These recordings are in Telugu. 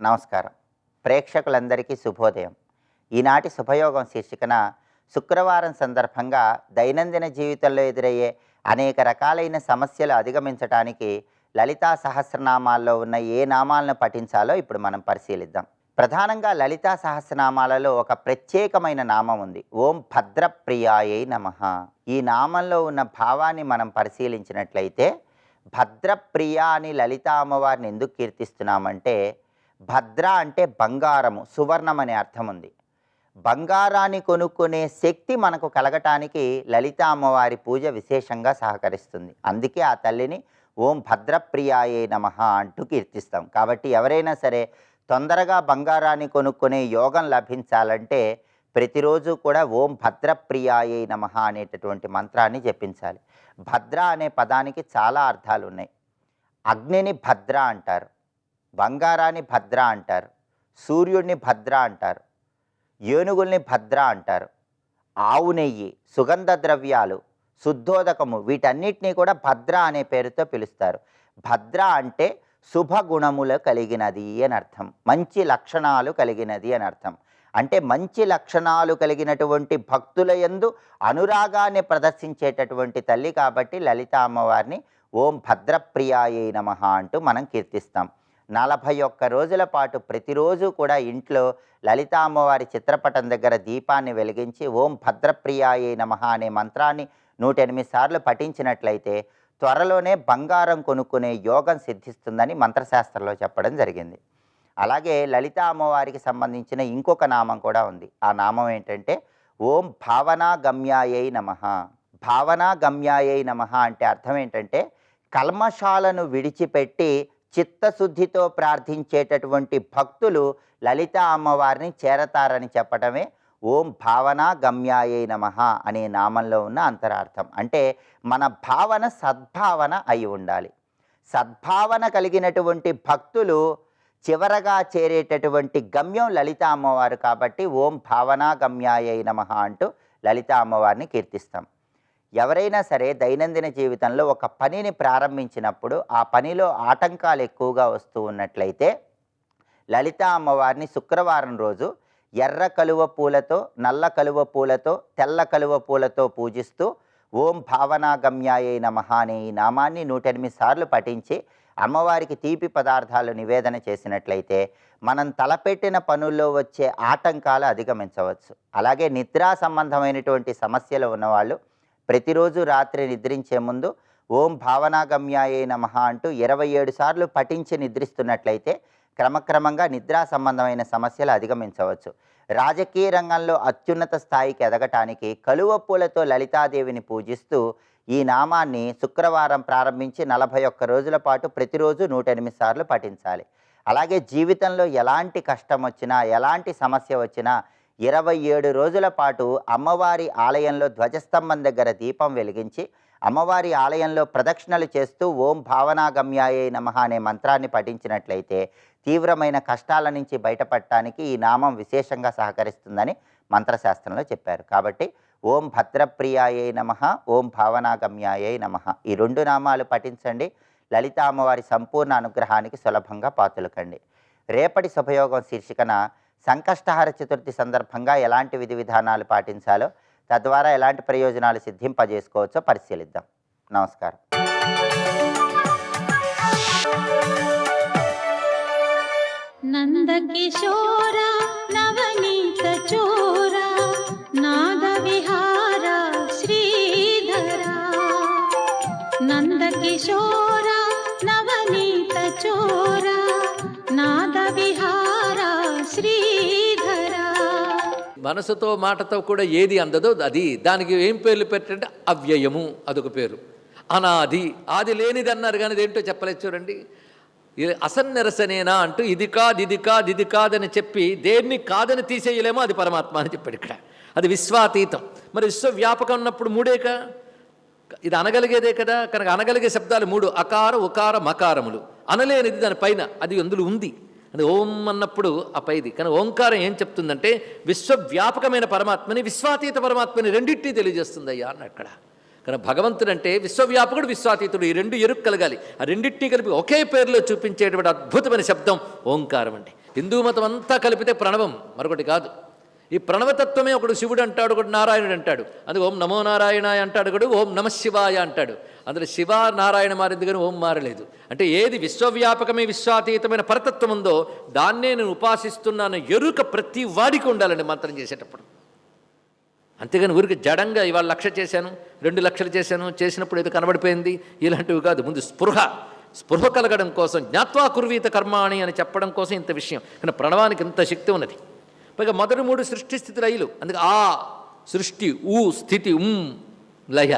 నమస్కారం. ప్రేక్షకులందరికీ శుభోదయం. ఈనాటి శుభయోగం శీర్షికన శుక్రవారం సందర్భంగా దైనందిన జీవితంలో ఎదురయ్యే అనేక రకాలైన సమస్యలు అధిగమించటానికి లలితా సహస్రనామాల్లో ఉన్న ఏ నామాలను పఠించాలో ఇప్పుడు మనం పరిశీలిద్దాం. ప్రధానంగా లలితా సహస్రనామాలలో ఒక ప్రత్యేకమైన నామం ఉంది. ఓం భద్రప్రియాయై నమః. ఈ నామంలో ఉన్న భావాన్ని మనం పరిశీలించినట్లయితే, భద్రప్రియ అని లలితా అమ్మవారిని ఎందుకు కీర్తిస్తున్నామంటే, భద్ర అంటే బంగారము, సువర్ణం అనే అర్థం ఉంది. బంగారాన్ని కొనుక్కునే శక్తి మనకు కలగటానికి లలితా అమ్మవారి పూజ విశేషంగా సహకరిస్తుంది. అందుకే ఆ తల్లిని ఓం భద్రప్రియాయే నమః అంటూ కీర్తిస్తాం. కాబట్టి ఎవరైనా సరే తొందరగా బంగారాన్ని కొనుక్కునే యోగం లభించాలంటే ప్రతిరోజు కూడా ఓం భద్రప్రియాయే నమః అనేటటువంటి మంత్రాన్ని జపించాలి. భద్ర అనే పదానికి చాలా అర్థాలు ఉన్నాయి. అగ్నిని భద్ర అంటారు, బంగారాన్ని భద్ర అంటారు, సూర్యుడిని భద్ర అంటారు, ఏనుగుల్ని భద్ర అంటారు, ఆవు నెయ్యి, సుగంధ ద్రవ్యాలు, శుద్ధోదకము, వీటన్నిటినీ కూడా భద్ర అనే పేరుతో పిలుస్తారు. భద్ర అంటే శుభగుణములు కలిగినది అని అర్థం, మంచి లక్షణాలు కలిగినది అని అర్థం. అంటే మంచి లక్షణాలు కలిగినటువంటి భక్తుల యందు అనురాగాన్ని ప్రదర్శించేటటువంటి తల్లి కాబట్టి లలితా అమ్మవారిని ఓం భద్రప్రియాయే నమః అంటూ మనం కీర్తిస్తాం. 41 రోజుల పాటు ప్రతిరోజు కూడా ఇంట్లో లలితా అమ్మవారి చిత్రపటం దగ్గర దీపాన్ని వెలిగించి ఓం భద్రప్రియాయే నమః అనే మంత్రాన్ని 108 సార్లు పఠించినట్లయితే త్వరలోనే బంగారం కొనుక్కునే యోగం సిద్ధిస్తుందని మంత్రశాస్త్రంలో చెప్పడం జరిగింది. అలాగే లలితా అమ్మవారికి సంబంధించిన ఇంకొక నామం కూడా ఉంది. ఆ నామం ఏంటంటే ఓం భావనా గమ్యాయై నమః. భావనా గమ్యాయై నమః అంటే అర్థం ఏంటంటే, కల్మషాలను విడిచిపెట్టి చిత్తశుద్ధితో ప్రార్థించేటటువంటి భక్తులు లలితా అమ్మవారిని చేరతారని చెప్పడమే ఓం భావనా గమ్యాయే నమః అనే నామంలో ఉన్న అంతరార్థం. అంటే మన భావన సద్భావన అయి ఉండాలి. సద్భావన కలిగినటువంటి భక్తులు చివరగా చేరేటటువంటి గమ్యం లలితా అమ్మవారు కాబట్టి ఓం భావనా గమ్యాయై నమః అంటూ లలితా అమ్మవారిని కీర్తిస్తాం. ఎవరైనా సరే దైనందిన జీవితంలో ఒక పనిని ప్రారంభించినప్పుడు ఆ పనిలో ఆటంకాలు ఎక్కువగా వస్తూ ఉన్నట్లయితే లలితా అమ్మవారిని శుక్రవారం రోజు ఎర్ర కలువ పూలతో, నల్ల కలువ పూలతో, తెల్ల కలువ పూలతో పూజిస్తూ ఓం భావనా గమ్యాయే నమః అనే ఈ నామాన్ని 108 సార్లు పఠించి అమ్మవారికి తీపి పదార్థాలు నివేదన చేసినట్లయితే మనం తలపెట్టిన పనుల్లో వచ్చే ఆటంకాలు అధిగమించవచ్చు. అలాగే నిద్రా సంబంధమైనటువంటి సమస్యలు ఉన్నవాళ్ళు ప్రతిరోజు రాత్రి నిద్రించే ముందు ఓం భావనా గమ్యాయే నమః అంటూ 27 సార్లు పఠించి నిద్రిస్తున్నట్లయితే క్రమక్రమంగా నిద్రా సంబంధమైన సమస్యలు అధిగమించవచ్చు. రాజకీయ రంగంలో అత్యున్నత స్థాయికి ఎదగటానికి కలువ పూలతో లలితాదేవిని పూజిస్తూ ఈ నామాన్ని శుక్రవారం ప్రారంభించి 41 రోజుల పాటు ప్రతిరోజు 108 సార్లు పఠించాలి. అలాగే జీవితంలో ఎలాంటి కష్టం వచ్చినా, ఎలాంటి సమస్య వచ్చినా 27 రోజుల పాటు అమ్మవారి ఆలయంలో ధ్వజస్తంభం దగ్గర దీపం వెలిగించి అమ్మవారి ఆలయంలో ప్రదక్షిణలు చేస్తూ ఓం భావనా గమ్యాయే నమః అనే మంత్రాన్ని పఠించినట్లయితే తీవ్రమైన కష్టాల నుంచి బయటపడటానికి ఈ నామం విశేషంగా సహకరిస్తుందని మంత్రశాస్త్రంలో చెప్పారు. కాబట్టి ఓం భద్రప్రియాయే నమః, ఓం భావనా గమ్యాయే నమః ఈ 2 నామాలు పఠించండి. లలితా అమ్మవారి సంపూర్ణ అనుగ్రహానికి సులభంగా పాతులకండి. రేపటి శుభయోగం శీర్షికన సంకష్టహర చతుర్థి సందర్భంగా ఎలాంటి విధి విధానాలు పాటించాలో, తద్వారా ఎలాంటి ప్రయోజనాలు సిద్ధింపజేసుకోవచ్చో పరిశీలిద్దాం. నమస్కారం. నందకిశోర నవనీత చోర నాద విహార శ్రీధర. నందకిశోర నవనీత చోర నాద విహార శ్రీధర. మనసుతో మాటతో కూడా ఏది అందదో అది, దానికి ఏం పేర్లు పెట్టంటే అవ్యయము అదొక పేరు, అనాది, ఆది లేనిది అన్నారు కానీ అదేంటో చెప్పలేదు చూడండి. అసన్నరసనేనా అంటూ ఇది కాదని చెప్పి దేన్ని కాదని తీసేయలేమో అది పరమాత్మ అని చెప్పాడు ఇక్కడ. అది విశ్వాతీతం. మరి విశ్వవ్యాపకం ఉన్నప్పుడు మూడేక, ఇది అనగలిగేదే కదా. కనుక అనగలిగే శబ్దాలు 3, అకార ఉకార మకారములు. అనలేనిది దానిపైన, అది అందులో ఉంది. అది ఓం అన్నప్పుడు ఆ పైది. కానీ ఓంకారం ఏం చెప్తుందంటే విశ్వవ్యాపకమైన పరమాత్మని, విశ్వాతీత పరమాత్మని రెండింటినీ తెలియజేస్తుంది అయ్యా అని అక్కడ. కానీ భగవంతుడు అంటే విశ్వవ్యాపకుడు, విశ్వాతీతుడు, ఈ 2 ఎరుకు కలగాలి. ఆ రెండింటినీ కలిపి ఒకే పేరులో చూపించేటువంటి అద్భుతమైన శబ్దం ఓంకారం అండి. హిందూ మతం అంతా కలిపితే ప్రణవం, మరొకటి కాదు. ఈ ప్రణవతత్వమే ఒకడు శివుడు అంటాడు, ఒకడు నారాయణుడు అంటాడు. అందుకే ఓం నమో నారాయణాయ అంటాడు, ఒకడు ఓం నమ శివాయ అంటాడు. అందులో శివ నారాయణ మారింది కానీ ఓం మారలేదు. అంటే ఏది విశ్వవ్యాపకమే విశ్వాతీతమైన పరతత్వం ఉందో దాన్నే నేను ఉపాసిస్తున్నాను ఎరుక ప్రతి వాడికి ఉండాలండి మంత్రం చేసేటప్పుడు. అంతేగాని ఊరికి జడంగా ఇవాళ 1,00,000 చేశాను, 2 లక్షలు చేశాను, చేసినప్పుడు ఏదో కనబడిపోయింది, ఇలాంటివి కాదు. ముందు స్పృహ కలగడం కోసం జ్ఞాత్వా కుర్వీత కర్మాణి అని చెప్పడం కోసం ఇంత విషయం. కానీ ప్రణవానికి ఇంత శక్తి ఉన్నది. పైగా మొదటి 3 సృష్టి స్థితి లయలు. అందుకే ఆ సృష్టి, ఊ స్థితి, లయ.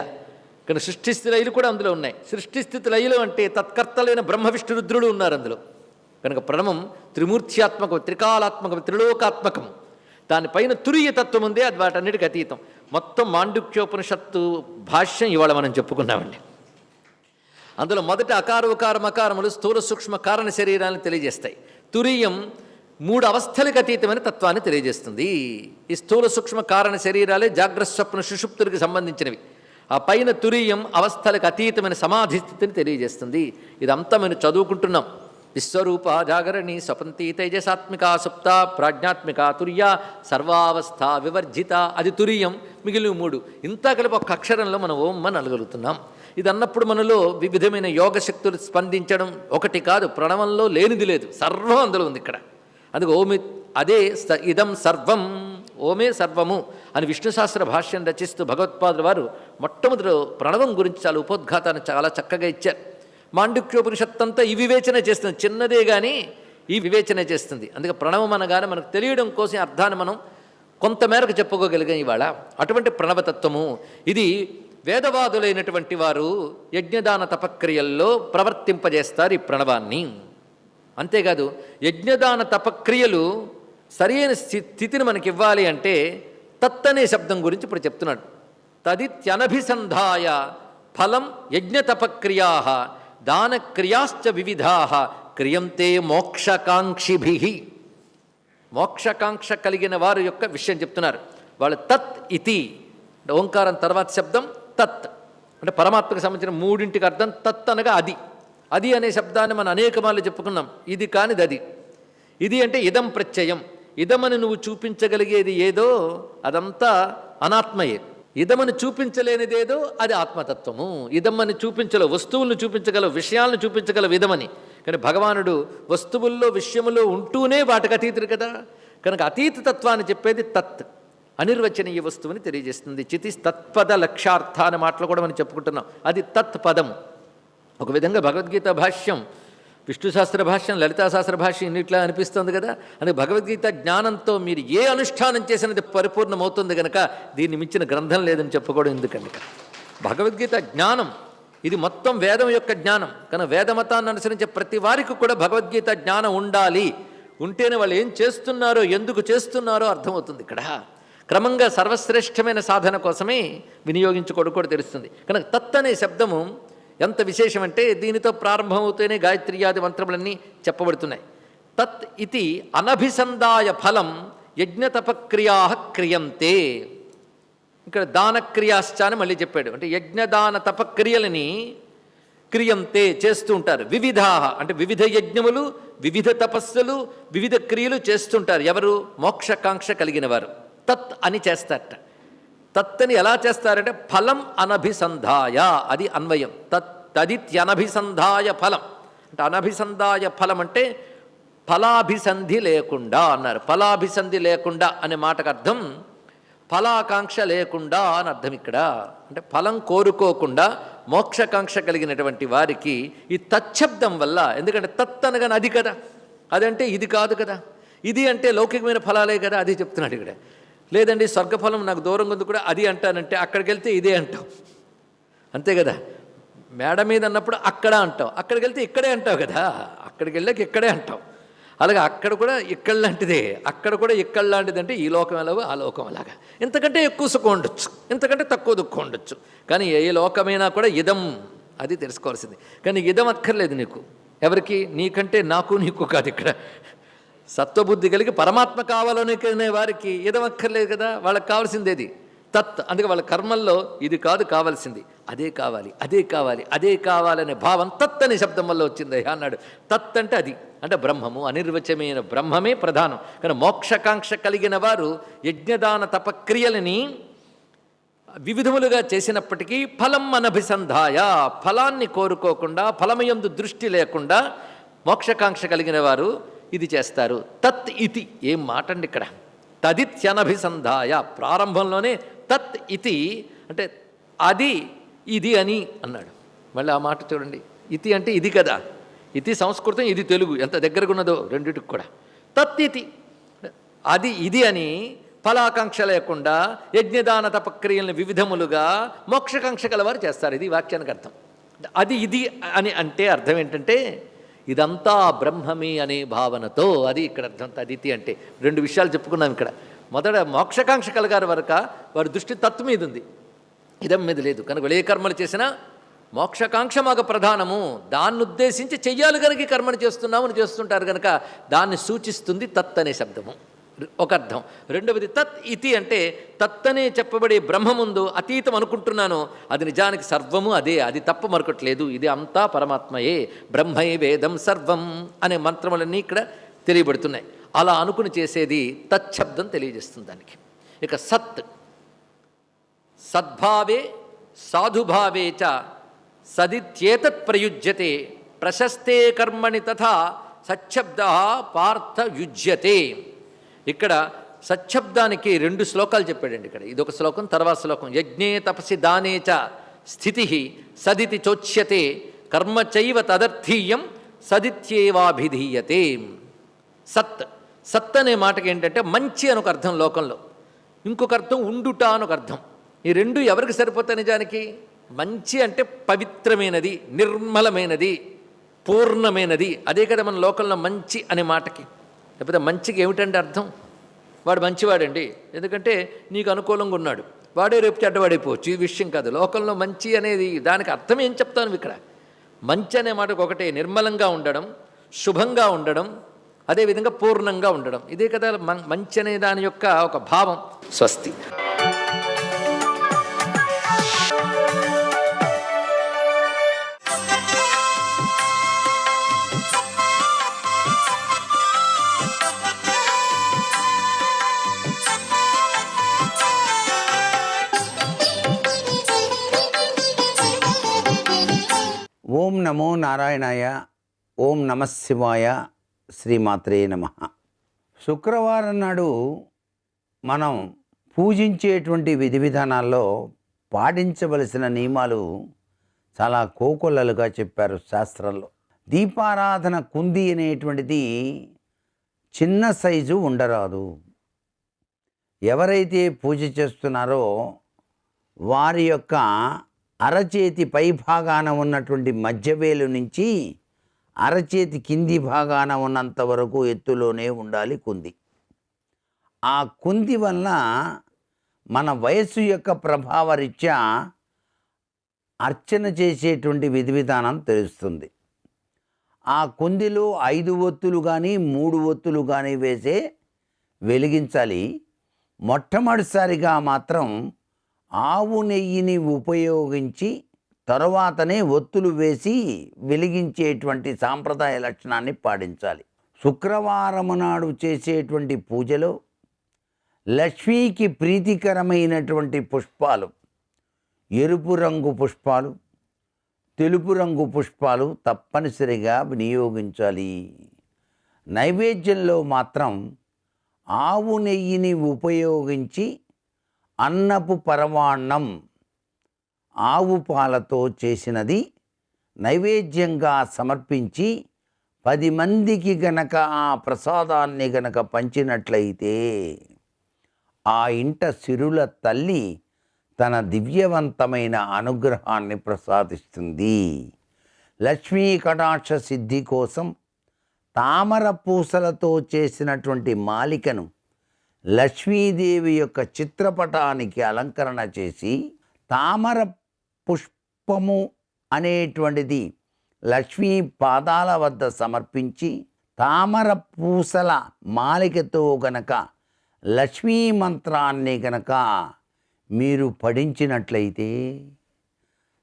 కానీ సృష్టి స్థితి లయలు కూడా అందులో ఉన్నాయి. సృష్టి స్థితి లయలు అంటే తత్కర్తలైన బ్రహ్మ విష్ణు రుద్రుడు ఉన్నారు అందులో. కనుక ప్రణవం త్రిమూర్త్యాత్మకం, త్రికాలాత్మకం, త్రిలోకాత్మకం. దానిపైన తురియ తత్వం ఉందే, అది వాటన్నిటికీ అతీతం. మొత్తం మాండుక్యోపనిషత్తు భాష్యం ఇవాళ మనం చెప్పుకున్నామండి. అందులో మొదట అకార ఉకార మకారములు స్థూల సూక్ష్మ కారణ శరీరాన్ని తెలియజేస్తాయి. తురియం 3 అవస్థలకు అతీతమైన తత్వాన్ని తెలియజేస్తుంది. ఈ స్థూల సూక్ష్మ కారణ శరీరాలే జాగ్రత్త స్వప్న సుషుప్తులకు సంబంధించినవి. ఆ పైన తురియం అవస్థలకు అతీతమైన సమాధి స్థితిని తెలియజేస్తుంది. ఇదంతా మనం చదువుకుంటున్నాం. విశ్వరూప జాగరణి స్వపంతి తేజసాత్మిక సుప్త ప్రాజ్ఞాత్మిక తుర్య సర్వావస్థ వివర్జిత, అది తురియం. మిగిలిన 3 ఇంత కలిపి ఒక అక్షరంలో మనం ఓం అని అనగలుగుతున్నాం. ఇది అన్నప్పుడు మనలో వివిధమైన యోగ శక్తులు స్పందించడం ఒకటి కాదు. ప్రణవంలో లేనిది లేదు, సర్వం అందులో ఉంది ఇక్కడ. అందుకే ఓమి అదే ఇదం సర్వం, ఓమే సర్వము అని విష్ణు శాస్త్ర భాష్యం రచిస్తూ భగవత్పాదుల వారు మొట్టమొదటి ప్రణవం గురించి చాలా ఉపోద్ఘాతాన్ని చాలా చక్కగా ఇచ్చారు. మాండుక్యోపనిషత్తంతా ఈ వివేచన చేస్తుంది, చిన్నదే కానీ ఈ వివేచన చేస్తుంది. అందుకే ప్రణవం అనగానే మనకు తెలియడం కోసం అర్థాన్ని మనం కొంతమేరకు చెప్పుకోగలిగాం ఇవాళ. అటువంటి ప్రణవతత్వము ఇది వేదవాదులైనటువంటి వారు యజ్ఞదాన తపక్రియల్లో ప్రవర్తింపజేస్తారు ఈ ప్రణవాన్ని. అంతేకాదు యజ్ఞదాన తపక్రియలు సరైన స్థితిని మనకి ఇవ్వాలి అంటే తత్ అనే శబ్దం గురించి ఇప్పుడు చెప్తున్నాడు. తదిత్యనభిసంధాయ ఫలం యజ్ఞతపక్రియా దానక్రియాశ్చ వివిధా క్రియంతే మోక్షకాంక్షిభి. మోక్షకాంక్ష కలిగిన వారి యొక్క విషయం చెప్తున్నారు. వాళ్ళు తత్ ఇతి, ఓంకారం తర్వాత శబ్దం తత్ అంటే పరమాత్మకు సంబంధించిన 3ంటికి అర్థం. తత్ అనగా అది. అది అనే శబ్దాన్ని మనం అనేక మార్లు చెప్పుకున్నాం. ఇది కానిది అది. ఇది అంటే ఇదం ప్రత్యయం. ఇదమని నువ్వు చూపించగలిగేది ఏదో అదంతా అనాత్మయే. ఇదమని చూపించలేనిదేదో అది ఆత్మతత్వము. ఇదమ్మని చూపించలేవు, వస్తువులను చూపించగలవు, విషయాలను చూపించగలవు ఇదమని. కానీ భగవానుడు వస్తువుల్లో విషయములో ఉంటూనే వాటికి అతీతుడు కదా. కనుక అతీత తత్వాన్ని చెప్పేది తత్, అనిర్వచనీయ వస్తువుని తెలియజేస్తుంది. చితి తత్పద లక్ష్యార్థ అనే మాటలు కూడా మనం చెప్పుకుంటున్నాం. అది తత్ పదము. ఒక విధంగా భగవద్గీత భాష్యం, విష్ణు శాస్త్ర భాష్యం, లలితా శాస్త్ర భాష్యం ఇన్నిట్లా అనిపిస్తుంది కదా. అందుకే భగవద్గీత జ్ఞానంతో మీరు ఏ అనుష్ఠానం చేసినది పరిపూర్ణమవుతుంది కనుక దీన్ని మించిన గ్రంథం లేదని చెప్పుకోవడం ఎందుకండి. భగవద్గీత జ్ఞానం ఇది మొత్తం వేదం యొక్క జ్ఞానం. కనుక వేదమతాన్ని అనుసరించే ప్రతి వారికి కూడా భగవద్గీత జ్ఞానం ఉండాలి. ఉంటేనే వాళ్ళు ఏం చేస్తున్నారో ఎందుకు చేస్తున్నారో అర్థమవుతుంది. ఇక్కడ క్రమంగా సర్వశ్రేష్టమైన సాధన కోసమే వినియోగించుకోవడం కూడా తెలుస్తుంది. కనుక తత్ అనే శబ్దము ఎంత విశేషమంటే దీనితో ప్రారంభమవుతూనే గాయత్ర్యాది మంత్రములన్నీ చెప్పబడుతున్నాయి. తత్ ఇది అనభిసందాయ ఫలం యజ్ఞతపక్రియా క్రియంతే. ఇక్కడ దానక్రియాశ్చ అని మళ్ళీ చెప్పాడు. అంటే యజ్ఞదాన తపక్రియలని క్రియంతే చేస్తూ ఉంటారు. వివిధా అంటే వివిధ యజ్ఞములు, వివిధ తపస్సులు, వివిధ క్రియలు చేస్తుంటారు. ఎవరు? మోక్షకాంక్ష కలిగిన వారు తత్ అని చేస్తారట. తత్తని ఎలా చేస్తారంటే ఫలం అనభిసంధాయ, అది అన్వయం. తదిత్యనభిసంధాయ ఫలం అంటే అనభిసంధాయ ఫలం అంటే ఫలాభిసంధి లేకుండా అన్నారు. ఫలాభిసంధి లేకుండా అనే మాటకు అర్థం ఫలాకాంక్ష లేకుండా అని అర్థం. ఇక్కడ అంటే ఫలం కోరుకోకుండా మోక్షకాంక్ష కలిగినటువంటి వారికి ఈ తచ్చబ్దం వల్ల, ఎందుకంటే తత్ అనగానే అది కదా, అదంటే ఇది కాదు కదా, ఇది అంటే లౌకికమైన ఫలాలే కదా, అది చెప్తున్నాడు ఇక్కడ. లేదండి స్వర్గఫలం నాకు దూరంగా ఉంది కూడా అది అంటానంటే అక్కడికి వెళ్తే ఇదే అంటావు, అంతే కదా. మేడ మీద అన్నప్పుడు అక్కడ అంటావు, అక్కడికి వెళ్తే ఇక్కడే అంటావు కదా, అక్కడికి వెళ్ళాక ఇక్కడే అంటావు. అలాగే అక్కడ కూడా ఇక్కడ లాంటిదే, అక్కడ కూడా ఇక్కడ లాంటిది. అంటే ఈ లోకం ఎలాగో ఆ లోకం అలాగా. ఇంతకంటే ఎక్కువ సుఖం ఉండొచ్చు, ఇంతకంటే తక్కువ దుఃఖం ఉండొచ్చు, కానీ ఏ లోకమైనా కూడా ఇదం, అది తెలుసుకోవాల్సింది. కానీ ఇదం అక్కర్లేదు నీకు. ఎవరికి? నీకంటే నాకు నీకు కాదు. ఇక్కడ సత్వబుద్ధి కలిగి పరమాత్మ కావాలనుకునే వారికి ఇదం అక్కర్లేదు కదా. వాళ్ళకి కావాల్సిందేది తత్. అందుకే వాళ్ళ కర్మల్లో ఇది కాదు కావాల్సింది, అదే కావాలి, అదే కావాలి, అదే కావాలనే భావం తత్ అనే శబ్దం వల్ల వచ్చింది అన్నాడు. తత్ అంటే అది, అంటే బ్రహ్మము, అనిర్వచమైన బ్రహ్మమే ప్రధానం. కానీ మోక్షకాంక్ష కలిగిన వారు యజ్ఞదాన తపక్రియలని వివిధములుగా చేసినప్పటికీ ఫలం అనభిసంధాయ, ఫలాన్ని కోరుకోకుండా, ఫలమయందు దృష్టి లేకుండా మోక్షకాంక్ష కలిగిన వారు ఇది చేస్తారు. తత్ ఇతి, ఏం మాట అండి ఇక్కడ, తదిత్యనభిసంధాయ, ప్రారంభంలోనే తత్ ఇతి అంటే అది ఇది అని అన్నాడు. మళ్ళీ ఆ మాట చూడండి, ఇతి అంటే ఇది కదా, ఇతి సంస్కృతం, ఇది తెలుగు, ఎంత దగ్గరగా ఉన్నదో రెండిటికి కూడా. తత్ ఇతి అది ఇది అని ఫలాకాంక్ష లేకుండా యజ్ఞదాన తపక్రియలను వివిధములుగా మోక్షకాంక్ష గలవారు చేస్తారు. ఇది వాక్యానికి అర్థం. అది ఇది అని అంటే అర్థం ఏంటంటే ఇదంతా బ్రహ్మమే అనే భావనతో, అది ఇక్కడ అర్థం. తదితి అంటే రెండు విషయాలు చెప్పుకున్నాం ఇక్కడ. మొదట మోక్షకాంక్ష కలగారు వరక వారి దృష్టి తత్తు మీద ఉంది, ఇదం మీద లేదు. కనుక ఏ కర్మలు చేసినా మోక్షకాంక్ష మాకు ప్రధానము, దాన్ని ఉద్దేశించి చెయ్యాలి కనుక ఈ కర్మను చేస్తున్నాము అని చేస్తుంటారు కనుక దాన్ని సూచిస్తుంది తత్ అనే శబ్దము, ఒక అర్థం. రెండవది తత్ ఇతి అంటే తత్తనే చెప్పబడే బ్రహ్మ ముందు అతీతం అనుకుంటున్నాను, అది నిజానికి సర్వము అదే, అది తప్ప మరొకట్లేదు, ఇది అంతా పరమాత్మయే, బ్రహ్మై వేదం సర్వం అనే మంత్రములన్నీ ఇక్కడ తెలియబడుతున్నాయి. అలా అనుకుని చేసేది తచ్చబ్దం తెలియజేస్తుంది దానికి. ఇక సత్, సద్భావే సాధుభావే చ సదిత్యేతత్ ప్రయుజ్యతే ప్రశస్తే కర్మణి తథా సచ్చబ్ద పార్థ యుజ్యతే. ఇక్కడ సచ్చబ్దానికి రెండు శ్లోకాలు చెప్పాడండి ఇక్కడ. ఇదొక శ్లోకం, తర్వాత శ్లోకం. యజ్ఞే తపసి దానే చ స్థితి సదితి చోచ్యతే కర్మ చైవ తదర్థీయం సదిత్యేవాభిధీయతే. సత్, సత్ అనే మాటకి ఏంటంటే మంచి అని ఒక అర్థం లోకంలో, ఇంకొక అర్థం ఉండుట అని ఒక అర్థం. ఈ రెండు ఎవరికి సరిపోతాయి నిజానికి? మంచి అంటే పవిత్రమైనది, నిర్మలమైనది, పూర్ణమైనది, అదే కదా మన లోకంలో మంచి అనే మాటకి. లేకపోతే మంచికి ఏమిటంటే అర్థం? వాడు మంచివాడండి, ఎందుకంటే నీకు అనుకూలంగా ఉన్నాడు, వాడే రేపు చెడ్డవాడైపోవచ్చు, ఈ విషయం కాదు. లోకంలో మంచి అనేది దానికి అర్థం ఏం చెప్తాను ఇక్కడ? మంచి అనే మాటకు ఒకటే నిర్మలంగా ఉండడం, శుభంగా ఉండడం, అదేవిధంగా పూర్ణంగా ఉండడం, ఇదే కదా మంచి అనే దాని యొక్క ఒక భావం. స్వస్తి. ఓం నమో నారాయణాయ, ఓం నమశివాయ, శ్రీమాత్రే నమః. శుక్రవారం నాడు మనం పూజించేటువంటి విధి విధానాల్లో పాటించవలసిన నియమాలు చాలా కోకొల్లలుగా చెప్పారు శాస్త్రంలో. దీపారాధన కుంది అనేటువంటిది చిన్న సైజు ఉండరాదు. ఎవరైతే పూజ చేస్తున్నారో వారి యొక్క అరచేతి పై భాగాన ఉన్నటువంటి మధ్యవేలు నుంచి అరచేతి కింది భాగాన ఉన్నంత వరకు ఎత్తులోనే ఉండాలి కుంది. ఆ కుంది వల్ల మన వయస్సు యొక్క ప్రభావరీత్యా అర్చన చేసేటువంటి విధి విధానం తెలుస్తుంది. ఆ కుందిలో 5 ఒత్తులు కానీ 3 ఒత్తులు కానీ వేసే వెలిగించాలి. మొట్టమొదటిసారిగా మాత్రం ఆవు నెయ్యిని ఉపయోగించి తరువాతనే ఒత్తులు వేసి వెలిగించేటువంటి సాంప్రదాయ లక్షణాన్ని పాటించాలి. శుక్రవారం నాడు చేసేటువంటి పూజలో లక్ష్మీకి ప్రీతికరమైనటువంటి పుష్పాలు, ఎరుపు రంగు పుష్పాలు, తెలుపు రంగు పుష్పాలు తప్పనిసరిగా వినియోగించాలి. నైవేద్యంలో మాత్రం ఆవు నెయ్యిని ఉపయోగించి అన్నపు పరమాన్నం, ఆవు పాలతో చేసినది నైవేద్యంగా సమర్పించి 10 మందికి గనక ఆ ప్రసాదాన్ని గనక పంచినట్లయితే ఆ ఇంట సిరుల తల్లి తన దివ్యవంతమైన అనుగ్రహాన్ని ప్రసాదిస్తుంది. లక్ష్మీ కటాక్ష సిద్ధి కోసం తామర పూసలతో చేసినటువంటి మాలికను లక్ష్మీదేవి యొక్క చిత్రపటానికి అలంకరణ చేసి తామర పుష్పము అనేటువంటిది లక్ష్మీ పాదాల వద్ద సమర్పించి తామర పూసల మాలికతో గనక లక్ష్మీ మంత్రాన్ని గనక మీరు పఠించినట్లయితే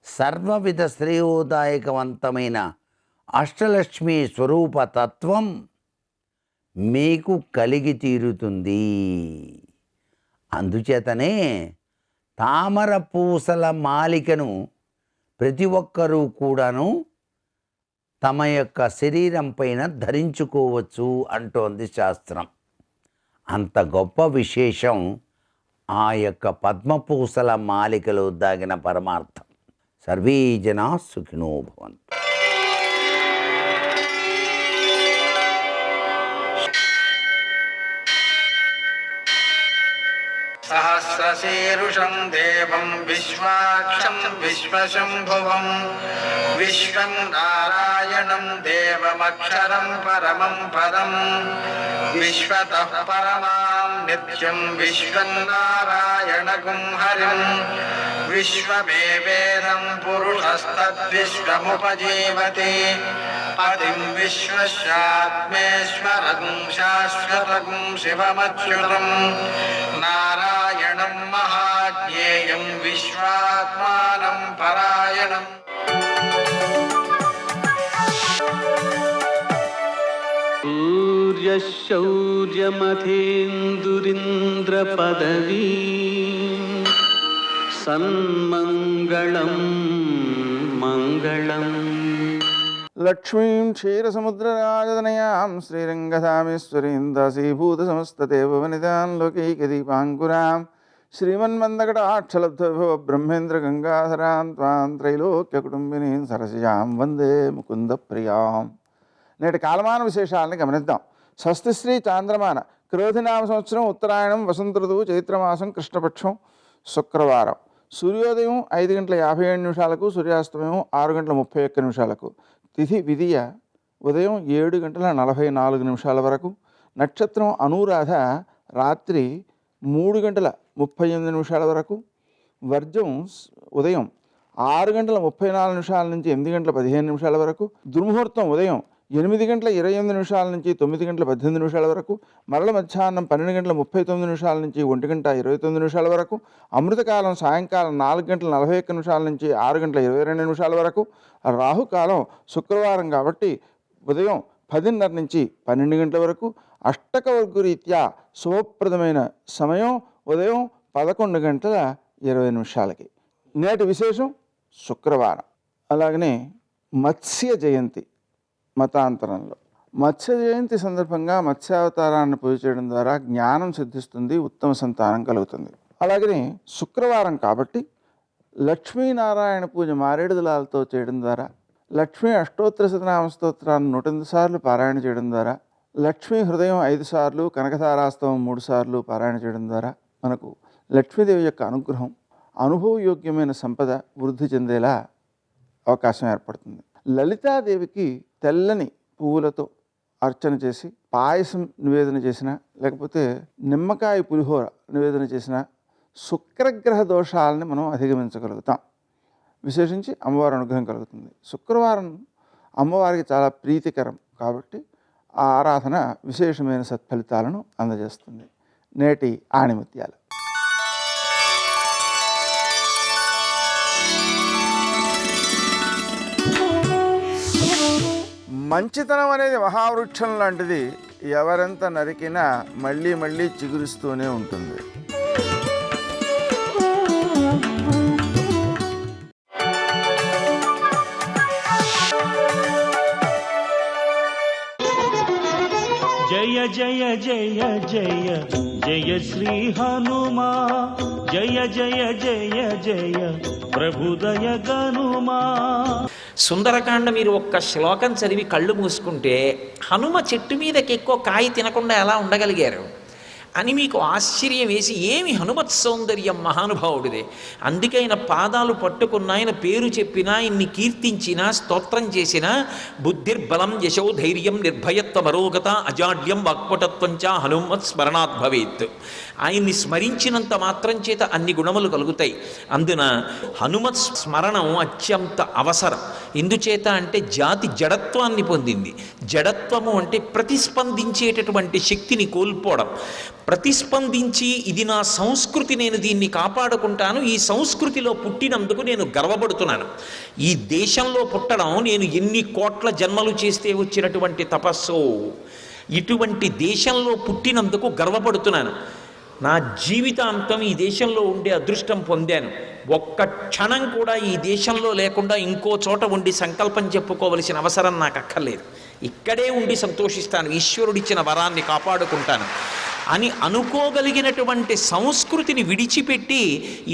సర్వవిధ శ్రేయోదాయకవంతమైన అష్టలక్ష్మి స్వరూప తత్వం మీకు కలిగి తీరుతుంది. అందుచేతనే తామర పూసల మాలికను ప్రతి ఒక్కరూ కూడాను తమ యొక్క శరీరం పైన ధరించుకోవచ్చు అంటోంది శాస్త్రం. అంత గొప్ప విశేషం ఆ యొక్క పద్మపూసల మాలికలో దాగిన పరమార్థం. సర్వే జనా సుఖినో భవంతు. సహస్రశీరుషం దేవం విశ్వాక్షం విశ్వశంభువం విశ్వం నారాయణం దేవమక్షరం పరమం పదం విశ్వతః పరమాం నిత్యం విశ్వం నారాయణగుం హరిం విశ్వమేవేదం పురుషస్తద్విశ్వముపజీవతి పదిం విశ్వస్యాత్మేశ్వరగుం శాశ్వతగుం శివమచ్యుతం నారాయణం మహాజ్ఞేయం విశ్వాత్మానం పరాయణం. సూర్యశౌర్యమథేందురింద్రపదవీ సన్మంగళం మంగళం. లక్ష్మీం క్షీరసముద్రరాజతనయాం శ్రీరంగధామేశ్వరీం దాసీభూతసమస్తదేవవనితాం లోకైకదీపాంకురాం శ్రీమన్మందకటాక్షలబ్ధవిభవ బ్రహ్మేంద్ర గంగాధరాం త్వాం త్రైలోక్యకుటుంబినీం సరసిజాం వందే ముకుంద ప్రియాం. నేటి కాలమాన విశేషాలని గమనిద్దాం. స్వస్తిశ్రీ చాంద్రమాన క్రోధినామ సంవత్సరం ఉత్తరాయణం వసంత ఋతువు చైత్రమాసం కృష్ణపక్షం శుక్రవారం. సూర్యోదయం 5:57 సూర్యాస్తమయం 6:31 తిథి విధియ ఉదయం 7:44 వరకు. నక్షత్రం అనురాధ రాత్రి 3:38 వరకు. వర్జం ఉదయం 6:34 నుంచి 8:15 వరకు. దుర్ముహూర్తం ఉదయం 8:28 నుంచి 9:18 వరకు. మరల మధ్యాహ్నం 12:39 నుంచి 1:29 వరకు. అమృతకాలం సాయంకాలం 4:41 నుంచి 6:22 వరకు. రాహుకాలం శుక్రవారం కాబట్టి ఉదయం 10:30 నుంచి 12 గంటల వరకు. అష్టకవర్గు రీత్యా శుభప్రదమైన సమయం ఉదయం 11:20. నేటి విశేషం శుక్రవారం. అలాగనే మత్స్య జయంతి మతాంతరంలో మత్స్య జయంతి సందర్భంగా మత్స్యావతారాన్ని పూజ చేయడం ద్వారా జ్ఞానం సిద్ధిస్తుంది, ఉత్తమ సంతానం కలుగుతుంది. అలాగనే శుక్రవారం కాబట్టి లక్ష్మీనారాయణ పూజ మారేడుదలాలతో చేయడం ద్వారా, లక్ష్మీ అష్టోత్తర శతనామ స్తోత్రాన్ని 108 సార్లు పారాయణ చేయడం ద్వారా, లక్ష్మీ హృదయం 5 సార్లు, కనకతారాస్తవం 3 సార్లు పారాయణ చేయడం ద్వారా మనకు లక్ష్మీదేవి యొక్క అనుగ్రహం, అనుభవయోగ్యమైన సంపద వృద్ధి చెందేలా అవకాశం ఏర్పడుతుంది. లలితాదేవికి తెల్లని పువ్వులతో అర్చన చేసి పాయసం నివేదన చేసిన, లేకపోతే నిమ్మకాయ పులిహోర నివేదన చేసిన శుక్రగ్రహ దోషాలని మనం అధిగమించగలుగుతాం. విశేషించి అమ్మవారి అనుగ్రహం కలుగుతుంది. శుక్రవారం అమ్మవారికి చాలా ప్రీతికరం కాబట్టి ఆ ఆరాధన విశేషమైన సత్ఫలితాలను అందజేస్తుంది. నేటి ఆణిముత్యాలు. మంచితనం అనేది మహావృక్షం లాంటిది. ఎవరెంత నరికినా మళ్ళీ మళ్ళీ చిగురిస్తూనే ఉంటుంది. జయ జయ జయ జయ జయ శ్రీ హనుమా, జయ జయ జయ జయ ప్రభుదయ గనుమా. సుందరకాండ మీరు ఒక్క శ్లోకం చదివి కళ్ళు మూసుకుంటే హనుమ చెట్టు మీదకి ఎక్కువ కాయ తినకుండా ఎలా ఉండగలిగారు అని మీకు ఆశ్చర్యం వేసి, ఏమి హనుమత్ సౌందర్యం మహానుభావుడిదే. అందుకే ఆయన పాదాలు పట్టుకున్న, ఆయన పేరు చెప్పినా, ఇన్ని కీర్తించినా, స్తోత్రం చేసినా బుద్ధిర్బలం యశో ధైర్యం నిర్భయత్వ మరోగత అజాడ్యం వాక్పటత్వం చ హనుమత్ స్మరణాత్ భవేత్. ఆయన్ని స్మరించినంత మాత్రం చేత అన్ని గుణములు కలుగుతాయి. అందున హనుమత్ స్మరణం అత్యంత అవసరం. ఎందుచేత అంటే జాతి జడత్వాన్ని పొందింది. జడత్వము అంటే ప్రతిస్పందించేటటువంటి శక్తిని కోల్పోవడం. ప్రతిస్పందించి ఇది నా సంస్కృతి, నేను దీన్ని కాపాడుకుంటాను, ఈ సంస్కృతిలో పుట్టినందుకు నేను గర్వపడుతున్నాను, ఈ దేశంలో పుట్టడం నేను ఎన్ని కోట్ల జన్మలు చేస్తే వచ్చినటువంటి తపస్సు, ఇటువంటి దేశంలో పుట్టినందుకు గర్వపడుతున్నాను, నా జీవితాంతం ఈ దేశంలో ఉండే అదృష్టం పొందాను, ఒక్క క్షణం కూడా ఈ దేశంలో లేకుండా ఇంకో చోట ఉండి సంకల్పం చెప్పుకోవలసిన అవసరం నాకు అక్కర్లేదు, ఇక్కడే ఉండి సంతోషిస్తాను, ఈశ్వరుడిచ్చిన వరాన్ని కాపాడుకుంటాను అని అనుకోగలిగినటువంటి సంస్కృతిని విడిచిపెట్టి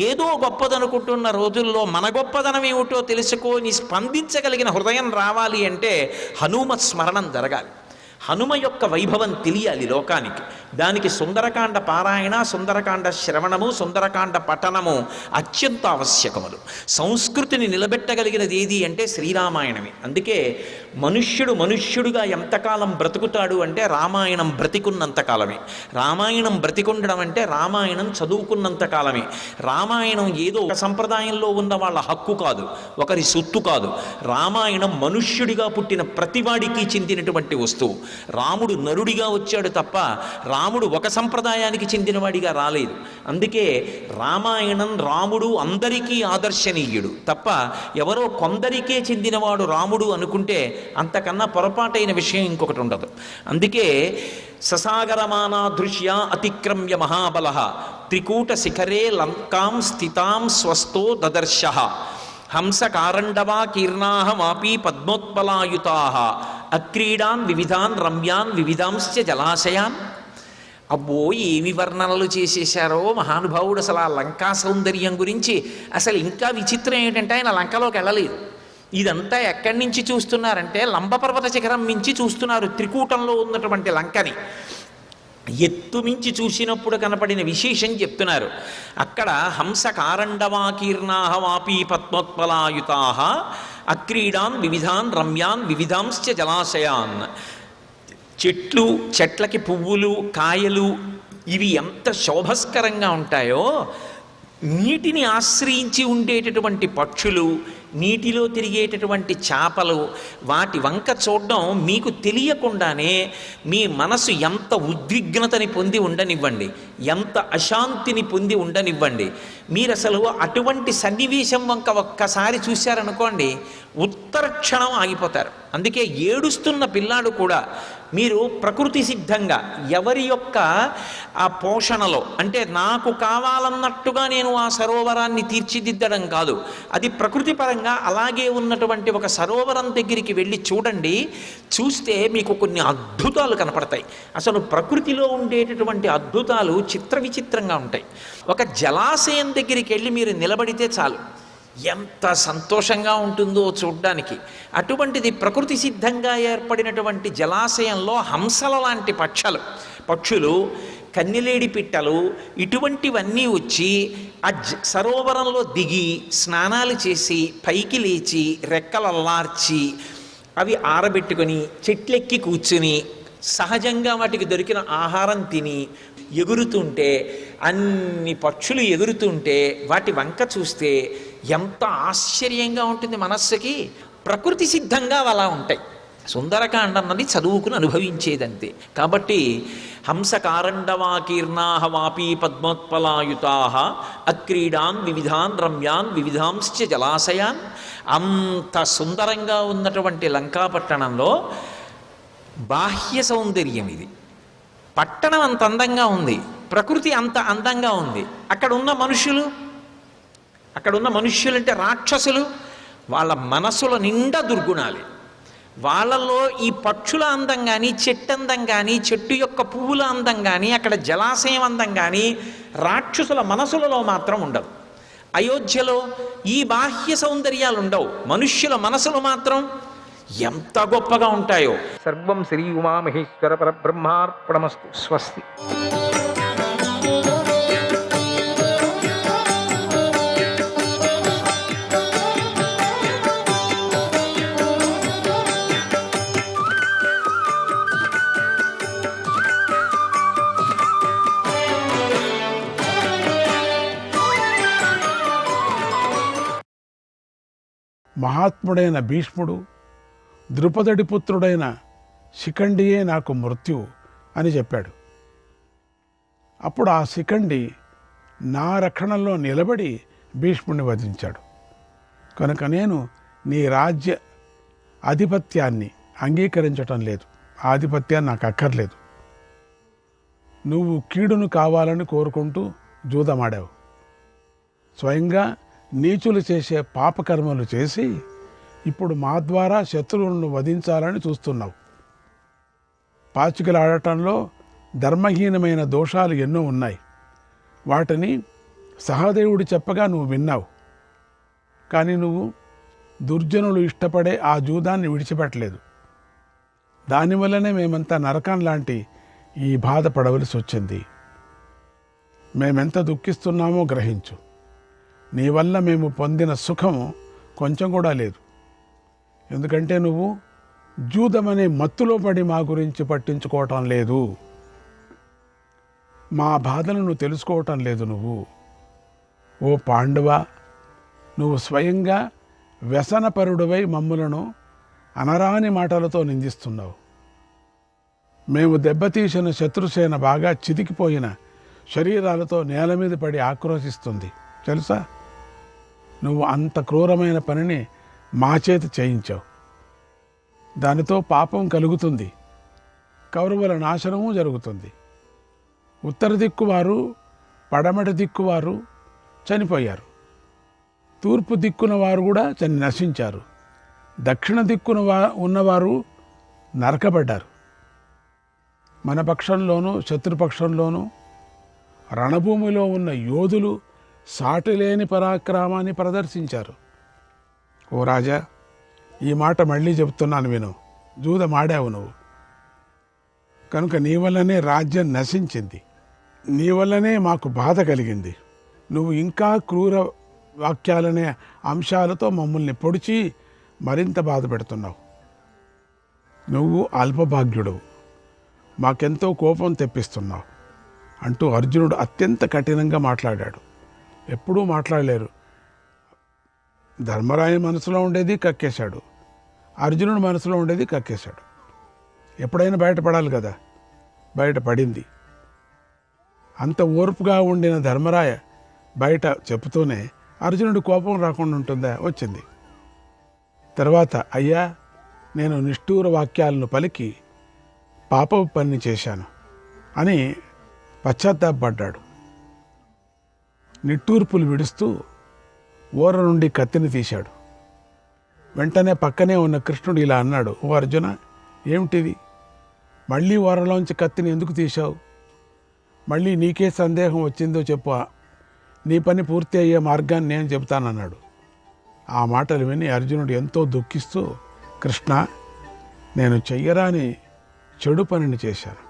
ఏదో గొప్పదనుకుంటున్న రోజుల్లో మన గొప్పదనం ఏమిటో తెలుసుకొని స్పందించగలిగిన హృదయం రావాలి అంటే హనుమత్ స్మరణం జరగాలి, హనుమ యొక్క వైభవం తెలియాలి లోకానికి. దానికి సుందరకాండ పారాయణ, సుందరకాండ శ్రవణము, సుందరకాండ పఠనము అత్యంత ఆవశ్యకములు. సంస్కృతిని నిలబెట్టగలిగినది ఏది అంటే శ్రీరామాయణమే. అందుకే మనుష్యుడుగా ఎంతకాలం బ్రతుకుతాడు అంటే రామాయణం బ్రతికున్నంతకాలమే. రామాయణం బ్రతికుండడం అంటే రామాయణం చదువుకున్నంత కాలమే. రామాయణం ఏదో ఒక సంప్రదాయంలో ఉన్న వాళ్ళ హక్కు కాదు, ఒకరి సొత్తు కాదు. రామాయణం మనుష్యుడిగా పుట్టిన ప్రతివాడికి చెందినటువంటి వస్తువు. రాముడు నరుడిగా వచ్చాడు తప్ప రాముడు ఒక సంప్రదాయానికి చెందినవాడిగా రాలేదు. అందుకే రామాయణం రాముడు అందరికీ ఆదర్శనీయుడు తప్ప ఎవరో కొందరికే చెందినవాడు రాముడు అనుకుంటే అంతకన్నా పొరపాటైన విషయం ఇంకొకటి ఉండదు. అందుకే ససాగరమానా దృశ్య అతిక్రమ్య మహాబల త్రికూట శిఖరే లంకాం స్థితాం స్వస్థో దదర్శ హంస కారండవా కీర్ణాహమాపీ పద్మోత్పలాయుతా అక్రీడాన్ వివిధాన్ రమ్యాన్ వివిధాంశ్చ జలాశయాన్. అబ్బో ఏమి వర్ణనలు చేసేశారో మహానుభావుడు అసలు ఆ లంకా సౌందర్యం గురించి. అసలు ఇంకా విచిత్రం ఏంటంటే ఆయన లంకలోకి వెళ్ళలేదు. ఇదంతా ఎక్కడి నుంచి చూస్తున్నారంటే లంబపర్వత శిఖరం మించి చూస్తున్నారు, త్రికూటంలో ఉన్నటువంటి లంకని ఎత్తు మించి చూసినప్పుడు కనపడిన విశేషం చెప్తున్నారు. అక్కడ హంస కారండవాకీర్ణాహవాపీ పద్మోత్పలాయుతా అక్రీడాన్ వివిధాన్ రమ్యాన్ వివిధాంశ్చ జలాశయాన్. చెట్లకి పువ్వులు కాయలు ఇవి ఎంత శోభస్కరంగా ఉంటాయో, నీటిని ఆశ్రయించి ఉండేటటువంటి పక్షులు, నీటిలో తిరిగేటటువంటి చేపలు, వాటి వంక చూడడం మీకు తెలియకుండానే మీ మనసు ఎంత ఉద్విగ్నతని పొంది ఉండనివ్వండి, ఎంత అశాంతిని పొంది ఉండనివ్వండి. మీరు అసలు అటువంటి సన్నివేశం వంక ఒక్కసారి చూశారనుకోండి ఉత్తర క్షణం ఆగిపోతారు. అందుకే ఏడుస్తున్న పిల్లాడు కూడా మీరు ప్రకృతి సిద్ధంగా ఎవరి యొక్క ఆ పోషణలో, అంటే నాకు కావాలన్నట్టుగా నేను ఆ సరోవరాన్ని తీర్చిదిద్దడం కాదు, అది ప్రకృతి పరంగా అలాగే ఉన్నటువంటి ఒక సరోవరం దగ్గరికి వెళ్ళి చూడండి. చూస్తే మీకు కొన్ని అద్భుతాలు కనపడతాయి. అసలు ప్రకృతిలో ఉండేటటువంటి అద్భుతాలు చిత్ర విచిత్రంగా ఉంటాయి. ఒక జలాశయం దగ్గరికి వెళ్ళి మీరు నిలబడితే చాలు, ఎంత సంతోషంగా ఉంటుందో చూడ్డానికి. అటువంటిది ప్రకృతి సిద్ధంగా ఏర్పడినటువంటి జలాశయంలో హంసల లాంటి పక్షులు, కన్నెలేడి పిట్టలు ఇటువంటివన్నీ వచ్చి ఆ సరోవరంలో దిగి స్నానాలు చేసి పైకి లేచి రెక్కలల్లార్చి అవి ఆరబెట్టుకొని చెట్లెక్కి కూర్చుని సహజంగా వాటికి దొరికిన ఆహారం తిని ఎగురుతుంటే, అన్ని పక్షులు ఎగురుతుంటే వాటి వంక చూస్తే ఎంత ఆశ్చర్యంగా ఉంటుంది మనస్సుకి. ప్రకృతి సిద్ధంగా అలా ఉంటాయి. సుందరకాండ అన్నది చదువుకుని అనుభవించేదంతే. కాబట్టి హంస కారండవాకీర్ణాహవాపీ పద్మోత్పలాయుతా అక్రీడాన్ వివిధాన్ రమ్యాన్ వివిధాంశ్చ జలాశయాన్. అంత సుందరంగా ఉన్నటువంటి లంకాపట్టణంలో బాహ్య సౌందర్యం ఇది. పట్టణం అంత అందంగా ఉంది, ప్రకృతి అంత అందంగా ఉంది. అక్కడ ఉన్న మనుష్యులు అంటే రాక్షసులు, వాళ్ళ మనసుల నిండా దుర్గుణాలే. వాళ్ళల్లో ఈ పక్షుల అందం కానీ, చెట్టు అందం కానీ, చెట్టు యొక్క పువ్వుల అందం కానీ, అక్కడ జలాశయం అందం కానీ రాక్షసుల మనసులలో మాత్రం ఉండదు. అయోధ్యలో ఈ బాహ్య సౌందర్యాలు ఉండవు, మనుష్యుల మనసులు మాత్రం ఎంత గొప్పగా ఉంటాయో. సర్వం శ్రీ ఉమామహేశ్వర పరబ్రహ్మార్పణమస్తు. స్వస్తి. మహాత్ముడైన భీష్ముడు, ద్రుపదడి పుత్రుడైన శిఖండియే నాకు మృత్యు అని చెప్పాడు. అప్పుడు ఆ శిఖండి నా రక్షణలో నిలబడి భీష్ముడిని వధించాడు. కనుక నేను నీ రాజ్య ఆధిపత్యాన్ని అంగీకరించటం లేదు. ఆధిపత్యాన్ని నాకు అక్కర్లేదు. నువ్వు కీడును కావాలని కోరుకుంటూ జూదమాడావు. స్వయంగా నీచులు చేసే పాపకర్మలు చేసి ఇప్పుడు మా ద్వారా శత్రువులను వధించాలని చూస్తున్నావు. పాచికలు ఆడటంలో ధర్మహీనమైన దోషాలు ఎన్నో ఉన్నాయి. వాటిని సహదేవుడు చెప్పగా నువ్వు విన్నావు. కానీ నువ్వు దుర్జనులు ఇష్టపడే ఆ జూదాన్ని విడిచిపెట్టలేదు. దానివల్లనే మేమంతా నరకం లాంటి ఈ బాధ పడవలసి వచ్చింది. మేమెంత దుఃఖిస్తున్నామో గ్రహించు. నీ వల్ల మేము పొందిన సుఖము కొంచెం కూడా లేదు. ఎందుకంటే నువ్వు జూదమనే మత్తులో పడి మా గురించి పట్టించుకోవటం లేదు. మా బాధను నువ్వు తెలుసుకోవటం లేదు. నువ్వు ఓ పాండవ, నువ్వు స్వయంగా వ్యసనపరుడువై మమ్ములను అనరాని మాటలతో నిందిస్తున్నావు. మేము దెబ్బతీసిన శత్రుసేన బాగా చితికిపోయిన శరీరాలతో నేల మీద పడి ఆక్రోశిస్తుంది. తెలుసా? నువ్వు అంత క్రూరమైన పనిని మా చేత చేయించావు. దానితో పాపం కలుగుతుంది, కౌరవుల నాశనము జరుగుతుంది. ఉత్తర దిక్కువారు, పడమటి దిక్కువారు చనిపోయారు. తూర్పు దిక్కున వారు కూడా నశించారు. దక్షిణ దిక్కున ఉన్నవారు నరకబడ్డారు. మన పక్షంలోనూ శత్రుపక్షంలోనూ రణభూమిలో ఉన్న యోధులు సాటిలేని పరాక్రమాన్ని ప్రదర్శించారు. ఓ రాజా, ఈ మాట మళ్ళీ చెప్తున్నాను విను. జూదమాడావు నువ్వు. కనుక నీ వల్లనే రాజ్యం నశించింది. నీ వల్లనే మాకు బాధ కలిగింది. నువ్వు ఇంకా క్రూర వాక్యాలనే అంశాలతో మమ్మల్ని పొడిచి మరింత బాధ పెడుతున్నావు. నువ్వు అల్పభాగ్యుడవు, మాకెంతో కోపం తెప్పిస్తున్నావు అంటూ అర్జునుడు అత్యంత కఠినంగా మాట్లాడాడు. ఎప్పుడూ మాట్లాడలేరు. ధర్మరాయ మనసులో ఉండేది కక్కేశాడు, అర్జునుడు మనసులో ఉండేది కక్కేశాడు. ఎప్పుడైనా బయటపడాలి కదా, బయటపడింది. అంత ఓర్పుగా ఉండిన ధర్మరాయ బయట చెప్పుతూనే అర్జునుడి కోపం రాకుండా ఉంటుందా? వచ్చింది. తర్వాత అయ్యా, నేను నిష్ఠూర వాక్యాలను పలికి పాప పని చేశాను అని పశ్చాత్తాపడ్డాడు. నిట్టూర్పులు విడుస్తూ ఊర నుండి కత్తిని తీశాడు. వెంటనే పక్కనే ఉన్న కృష్ణుడు ఇలా అన్నాడు, ఓ అర్జున, ఏమిటిది? మళ్ళీ ఊరలోంచి కత్తిని ఎందుకు తీశావు? మళ్ళీ నీకే సందేహం వచ్చిందో చెప్పు. నీ పని పూర్తి అయ్యే మార్గాన్ని నేను చెబుతానన్నాడు. ఆ మాటలు విని అర్జునుడు ఎంతో దుఃఖిస్తూ, కృష్ణ, నేను చెయ్యరాని చెడు పనిని చేశాను,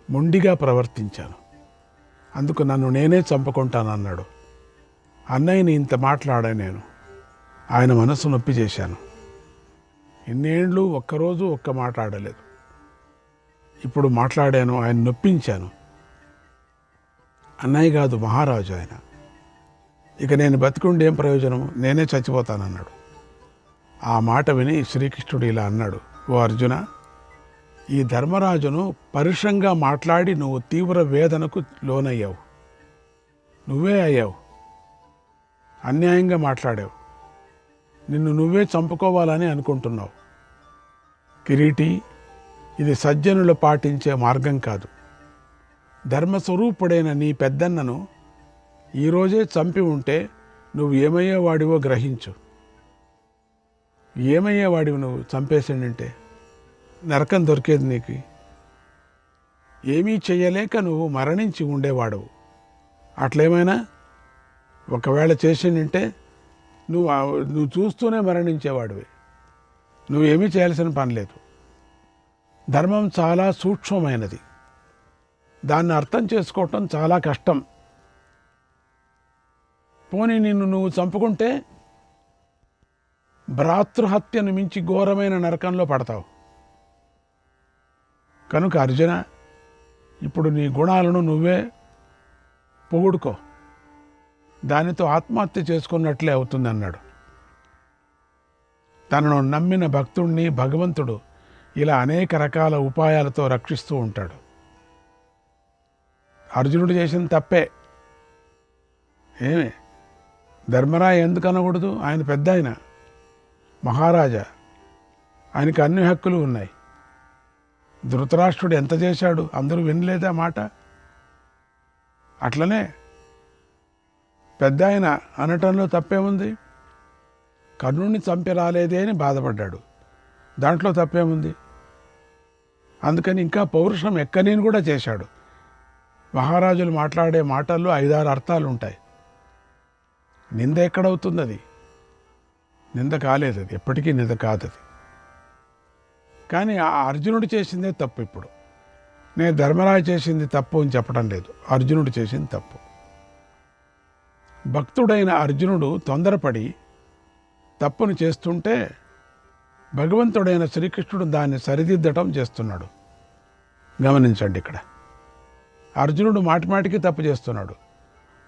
మొండిగా ప్రవర్తించాను, అందుకు నన్ను నేనే చంపుకుంటానన్నాడు. అన్నయ్యని ఇంత మాట్లాడా నేను, ఆయన మనసు నొప్పి చేశాను. ఇన్నేళ్ళు ఒక్కరోజు ఒక్క మాట ఆడలేదు. ఇప్పుడు మాట్లాడాను, ఆయన నొప్పించాను. అన్నయ్య కాదు, మహారాజు ఆయన. ఇక నేను బతికుండి ఏం ప్రయోజనం, నేనే చచ్చిపోతానన్నాడు. ఆ మాట విని శ్రీకృష్ణుడు ఇలా అన్నాడు, ఓ అర్జున, ఈ ధర్మరాజును పరుషంగా మాట్లాడి నువ్వు తీవ్ర వేదనకు లోనయ్యావు. నువ్వే అయ్యావు. అన్యాయంగా మాట్లాడావు. నిన్ను నువ్వే చంపుకోవాలని అనుకుంటున్నావు. కిరీటి, ఇది సజ్జనులు పాటించే మార్గం కాదు. ధర్మస్వరూపుడైన నీ పెద్దన్నను ఈరోజే చంపి ఉంటే నువ్వు ఏమయ్యేవాడివో గ్రహించు. ఏమయ్యేవాడివి నువ్వు చంపేసాడంటే? నరకం దొరికేది నీకు. ఏమీ చెయ్యలేక నువ్వు మరణించి ఉండేవాడవు. అట్లేమైనా ఒకవేళ చేసిందంటే నువ్వు చూస్తూనే మరణించేవాడివి. నువ్వేమీ చేయాల్సిన పని లేదు. ధర్మం చాలా సూక్ష్మమైనది. దాన్ని అర్థం చేసుకోవటం చాలా కష్టం. పోనీ నిన్ను నువ్వు చంపుకుంటే భ్రాతృహత్యను మించి ఘోరమైన నరకంలో పడతావు. కనుక అర్జున, ఇప్పుడు నీ గుణాలను నువ్వే పొగుడుకో. దానితో ఆత్మహత్య చేసుకున్నట్లే అవుతుంది అన్నాడు. తనను నమ్మిన భక్తుణ్ణి భగవంతుడు ఇలా అనేక రకాల ఉపాయాలతో రక్షిస్తూ ఉంటాడు. అర్జునుడు చేసిన తప్పే. ఏమి ధర్మరాయ ఎందుకు అనకూడదు? ఆయన పెద్ద ఆయన, మహారాజా, ఆయనకి అన్ని హక్కులు ఉన్నాయి. ధృతరాష్ట్రుడు ఎంత చేశాడు, అందరూ వినలేదా మాట? అట్లనే పెద్ద ఆయన అనటంలో తప్పేముంది? కర్ణుడిని చంపి రాలేదే అని బాధపడ్డాడు, దాంట్లో తప్పేముంది? అందుకని ఇంకా పౌరుషం ఎక్కనీని కూడా చేశాడు. మహారాజులు మాట్లాడే మాటల్లో 5-6 అర్థాలు ఉంటాయి. నింద ఎక్కడవుతుంది? అది నింద కాలేదు, అది ఎప్పటికీ నింద కాదు అది. కానీ ఆ అర్జునుడు చేసిందే తప్పు. ఇప్పుడు నేను ధర్మరాజు చేసింది తప్పు అని చెప్పడం లేదు, అర్జునుడు చేసింది తప్పు. భక్తుడైన అర్జునుడు తొందరపడి తప్పును చేస్తుంటే భగవంతుడైన శ్రీకృష్ణుడు దాన్ని సరిదిద్దటం చేస్తున్నాడు. గమనించండి, ఇక్కడ అర్జునుడు మాటిమాటికి తప్పు చేస్తున్నాడు.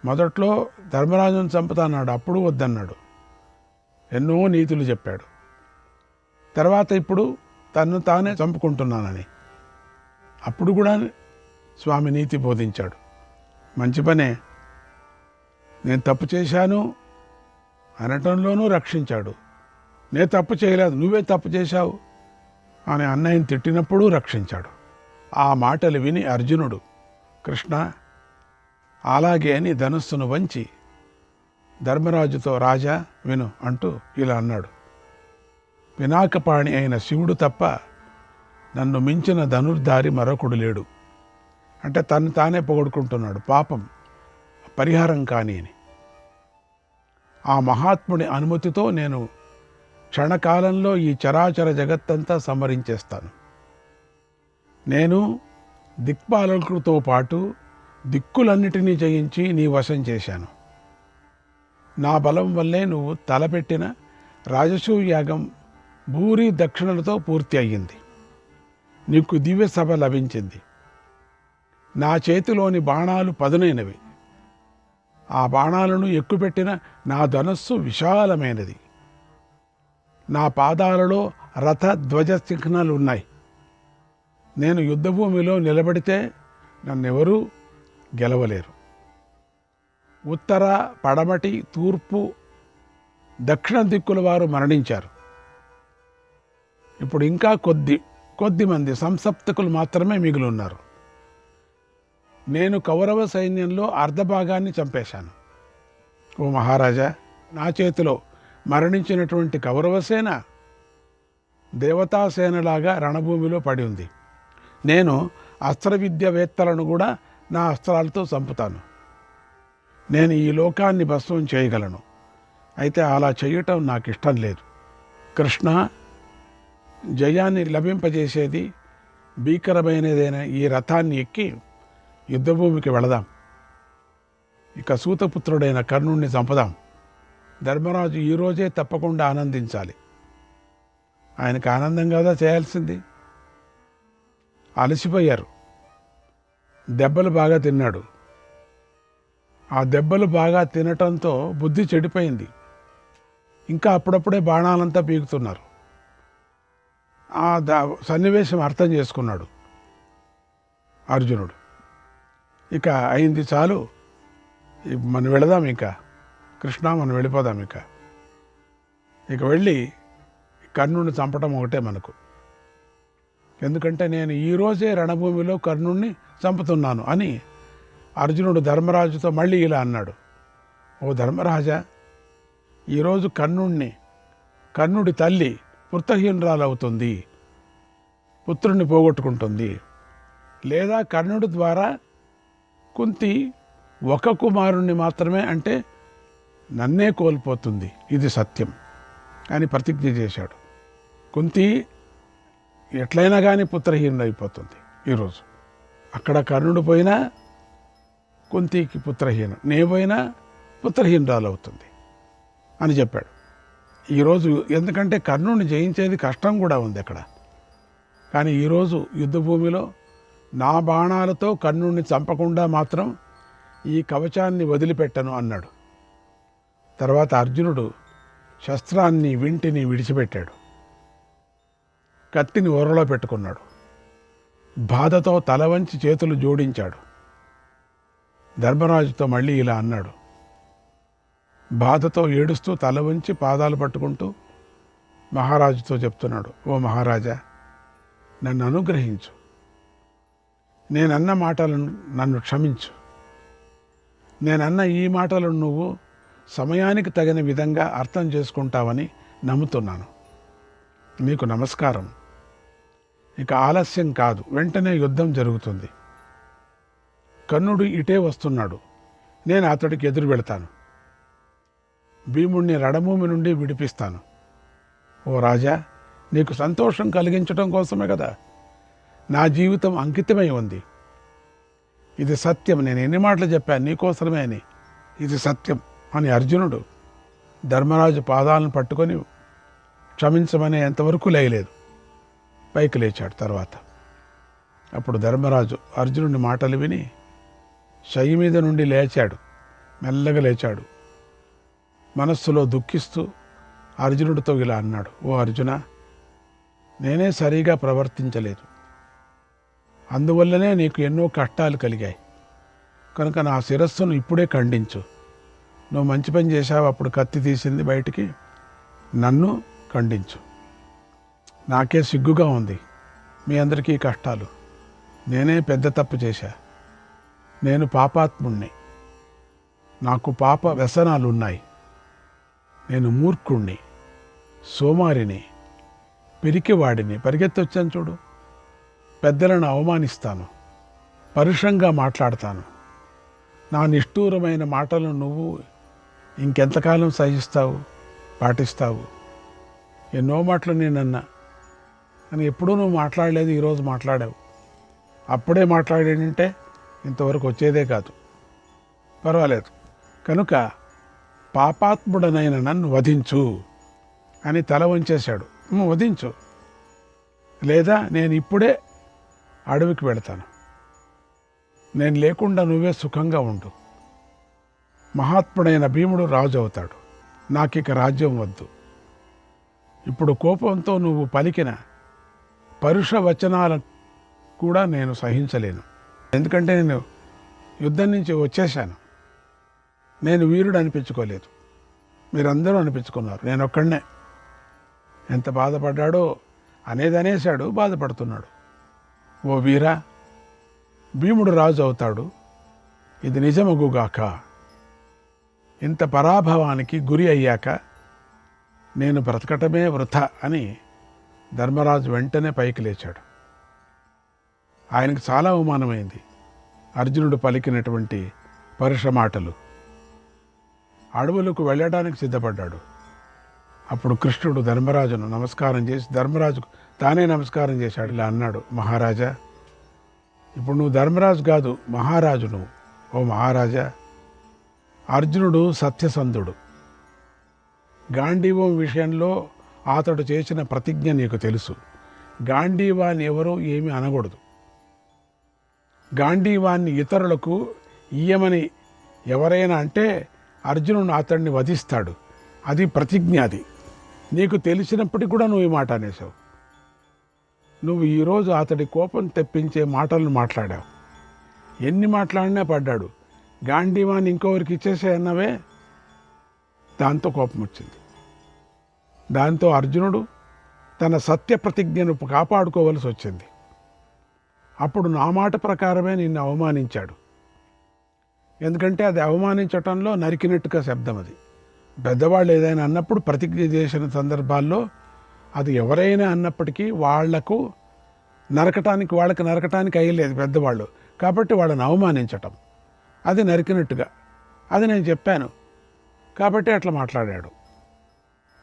మొదట్లో ధర్మరాజును చంపుతాన్నాడు, అప్పుడు వద్దన్నాడు, ఎన్నో నీతులు చెప్పాడు. తర్వాత ఇప్పుడు తన్ను తానే చంపుకుంటున్నానని అప్పుడు కూడా స్వామి నీతి బోధించాడు. మంచి పనే, నేను తప్పు చేశాను అనటంలోనూ రక్షించాడు. నేను తప్పు చేయలేదు, నువ్వే తప్పు చేశావు అని అన్నయ్యని తిట్టినప్పుడు రక్షించాడు. ఆ మాటలు విని అర్జునుడు, కృష్ణ అలాగే అని ధనుస్సును వంచి ధర్మరాజుతో, రాజా విను అంటూ ఇలా అన్నాడు, పినాకపాణి అయిన శివుడు తప్ప నన్ను మించిన ధనుర్ధారి మరొకడు లేడు. అంటే తను తానే పొగడుకుంటున్నాడు, పాపం పరిహారం కాని అని. ఆ మహాత్ముడి అనుమతితో నేను క్షణకాలంలో ఈ చరాచర జగత్తంతా సంహరించేస్తాను. నేను దిక్పాలకులతో పాటు దిక్కులన్నిటినీ జయించి నీ వశం చేశాను. నా బలం వల్లే నువ్వు తలపెట్టిన రాజసూయ యాగం భూరి దక్షిణలతో పూర్తి అయ్యింది. నీకు దివ్య సభ లభించింది. నా చేతిలోని బాణాలు పదునైనవి. ఆ బాణాలను ఎక్కుపెట్టిన నా ధనస్సు విశాలమైనది. నా పాదాలలో రథ ధ్వజ చిహ్నాలు ఉన్నాయి. నేను యుద్ధభూమిలో నిలబడితే నన్నెవరూ గెలవలేరు. ఉత్తర, పడమటి, తూర్పు, దక్షిణ దిక్కుల వారు మరణించారు. ఇప్పుడు ఇంకా కొద్ది మంది సంసప్తకులు మాత్రమే మిగిలి ఉన్నారు. నేను కౌరవ సైన్యంలో అర్ధభాగాన్ని చంపేశాను. ఓ మహారాజా, నా చేతిలో మరణించినటువంటి కౌరవసేన దేవతాసేనలాగా రణభూమిలో పడి ఉంది. నేను అస్త్ర విద్యవేత్తలను కూడా నా అస్త్రాలతో చంపుతాను. నేను ఈ లోకాన్ని భస్మం చేయగలను. అయితే అలా చేయటం నాకు ఇష్టం లేదు. కృష్ణ, జయాన్ని లభింపజేసేది భీకరమైనదైన ఈ రథాన్ని ఎక్కి యుద్ధభూమికి వెళదాం. ఇక సూతపుత్రుడైన కర్ణుణ్ణి చంపుదాం. ధర్మరాజు ఈరోజే తప్పకుండా ఆనందించాలి. ఆయనకు ఆనందం కదా చేయాల్సింది. అలసిపోయారు, దెబ్బలు బాగా తిన్నాడు. ఆ దెబ్బలు బాగా తినటంతో బుద్ధి చెడిపోయింది. ఇంకా అప్పుడప్పుడే బాణాలంతా పీకుతున్నారు. ఆ సన్నివేశం అర్థం చేసుకున్నాడు అర్జునుడు. ఇక అయింది చాలు, మనం వెళదాం, ఇంకా కృష్ణ మనం వెళ్ళిపోదాం. ఇక వెళ్ళి కర్ణుడిని చంపటం ఒకటే మనకు. ఎందుకంటే నేను ఈరోజే రణభూమిలో కర్ణుడిని చంపుతున్నాను అని అర్జునుడు ధర్మరాజుతో మళ్ళీ ఇలా అన్నాడు, ఓ ధర్మరాజా, ఈరోజు కర్ణుడి తల్లి పుత్రహీనురాలవుతుంది, పుత్రుణ్ణి పోగొట్టుకుంటుంది. లేదా కర్ణుడి ద్వారా కుంతి ఒక కుమారుణ్ణి మాత్రమే, అంటే నన్నే కోల్పోతుంది. ఇది సత్యం అని ప్రతిజ్ఞ చేశాడు. కుంతి ఎట్లయినా కానీ పుత్రహీనుడైపోతుంది. ఈరోజు అక్కడ కర్ణుడు పోయినా కుంతికి పుత్రహీనం, నే పోయినా పుత్రహీనురాలు అవుతుంది అని చెప్పాడు. ఈరోజు ఎందుకంటే కర్ణుడిని జయించేది కష్టం కూడా ఉంది అక్కడ. కానీ ఈరోజు యుద్ధభూమిలో నా బాణాలతో కర్ణుడిని చంపకుండా మాత్రం ఈ కవచాన్ని వదిలిపెట్టను అన్నాడు. తర్వాత అర్జునుడు శస్త్రాన్ని వింటిని విడిచిపెట్టాడు. కత్తిని ఒరలో పెట్టుకున్నాడు. బాధతో తల వంచి చేతులు జోడించాడు. ధర్మరాజుతో మళ్ళీ ఇలా అన్నాడు. బాధతో ఏడుస్తూ తల వంచి పాదాలు పట్టుకుంటూ మహారాజుతో చెప్తున్నాడు, ఓ మహారాజా, నన్ను అనుగ్రహించు. నేనన్న మాటలను నన్ను క్షమించు. నేనన్న ఈ మాటలను నువ్వు సమయానికి తగిన విధంగా అర్థం చేసుకుంటావని నమ్ముతున్నాను. నీకు నమస్కారం. ఇక ఆలస్యం కాదు, వెంటనే యుద్ధం జరుగుతుంది. కర్ణుడు ఇటే వస్తున్నాడు. నేను అతడికి ఎదురు వెళతాను. భీముణ్ణి రణభూమి నుండి విడిపిస్తాను. ఓ రాజా, నీకు సంతోషం కలిగించడం కోసమే కదా నా జీవితం అంకితమై ఉంది. ఇది సత్యం. నేను ఎన్ని మాటలు చెప్పాను నీకోసమే అని. ఇది సత్యం అని అర్జునుడు ధర్మరాజు పాదాలను పట్టుకొని క్షమించమనే ఎంతవరకు లేయలేదు. పైకి లేచాడు. తర్వాత అప్పుడు ధర్మరాజు అర్జునుడి మాటలు విని శయ్య మీద నుండి లేచాడు. మెల్లగా లేచాడు. మనస్సులో దుఃఖిస్తూ అర్జునుడితో ఇలా అన్నాడు, ఓ అర్జున, నేనే సరిగా ప్రవర్తించలేదు. అందువల్లనే నీకు ఎన్నో కష్టాలు కలిగాయి. కనుక నా శిరస్సును ఇప్పుడే ఖండించు. నువ్వు మంచి పని చేశావు, అప్పుడు కత్తి తీసింది బయటికి. నన్ను ఖండించు. నాకే సిగ్గుగా ఉంది. మీ అందరికీ కష్టాలు. నేనే పెద్ద తప్పు చేశా. నేను పాపాత్ముణ్ణి. నాకు పాప వ్యసనాలు ఉన్నాయి. నేను మూర్ఖుణ్ణి, సోమారిని, పిరికివాడిని. పరిగెత్తొచ్చాను చూడు. పెద్దలను అవమానిస్తాను, పరుషంగా మాట్లాడతాను. నా నిష్ఠూరమైన మాటలను నువ్వు ఇంకెంతకాలం సహిస్తావు, పాటిస్తావు? ఎన్నో మాటలు నేనన్నా అని ఎప్పుడూ నువ్వు మాట్లాడలేదు. ఈరోజు మాట్లాడావు. అప్పుడే మాట్లాడేంటే ఇంతవరకు వచ్చేదే కాదు. పర్వాలేదు. కనుక పాపాత్ముడనైన నన్ను వధించు అని తల వంచేశాడు. వధించు, లేదా నేను ఇప్పుడే అడవికి వెళతాను. నేను లేకుండా నువ్వే సుఖంగా ఉండు. మహాత్ముడైన భీముడు రాజు అవుతాడు. నాకిక రాజ్యం వద్దు. ఇప్పుడు కోపంతో నువ్వు పలికిన పరుష వచనాలను కూడా నేను సహించలేను. ఎందుకంటే నేను యుద్ధం నుంచి వచ్చేశాను. నేను వీరుడు అనిపించుకోలేదు. మీరందరూ అనిపించుకున్నారు. నేను ఒక్కడనే. ఎంత బాధపడ్డాడో అనేది అనేశాడు. బాధపడుతున్నాడు. ఓ వీరా, భీముడు రాజు అవుతాడు. ఇది నిజమగుగాక. ఇంత పరాభవానికి గురి అయ్యాక నేను బ్రతకటమే వృథా అని ధర్మరాజు వెంటనే పైకి లేచాడు. ఆయనకు చాలా అవమానమైంది అర్జునుడు పలికినటువంటి పరుష మాటలు. అడవులకు వెళ్ళడానికి సిద్ధపడ్డాడు. అప్పుడు కృష్ణుడు ధర్మరాజును నమస్కారం చేసి ధర్మరాజుకు తానే నమస్కారం చేశాడు. ఇలా అన్నాడు, మహారాజా, ఇప్పుడు నువ్వు ధర్మరాజు కాదు, మహారాజు నువ్వు. ఓ మహారాజా, అర్జునుడు సత్యసంధుడు. గాంధీవం విషయంలో అతడు చేసిన ప్రతిజ్ఞ నీకు తెలుసు. గాంధీవాన్ని ఎవరూ ఏమీ అనకూడదు. గాంధీవాన్ని ఇతరులకు ఇయ్యమని ఎవరైనా అంటే అర్జునుడు అతడిని వధిస్తాడు. అది ప్రతిజ్ఞ. అది నీకు తెలిసినప్పటికీ కూడా నువ్వు ఈ మాట అనేసావు. నువ్వు ఈరోజు అతడి కోపం తెప్పించే మాటలను మాట్లాడావు. ఎన్ని మాట్లాడినా పడ్డాడు. గాంధీవాన్ని ఇంకొకరికి ఇచ్చేసే అన్నవే. దాంతో కోపం వచ్చింది. దాంతో అర్జునుడు తన సత్య ప్రతిజ్ఞను కాపాడుకోవలసి వచ్చింది. అప్పుడు నా మాట ప్రకారమే నిన్ను అవమానించాడు. ఎందుకంటే అది అవమానించటంలో నరికినట్టుగా శబ్దం. అది పెద్దవాళ్ళు ఏదైనా అన్నప్పుడు ప్రతిజ్ఞ చేసిన సందర్భాల్లో అది ఎవరైనా అన్నప్పటికీ వాళ్ళకి నరకటానికి అయ్యలేదు పెద్దవాళ్ళు. కాబట్టి వాళ్ళని అవమానించటం అది నరికినట్టుగా. అది నేను చెప్పాను కాబట్టి అట్లా మాట్లాడాడు.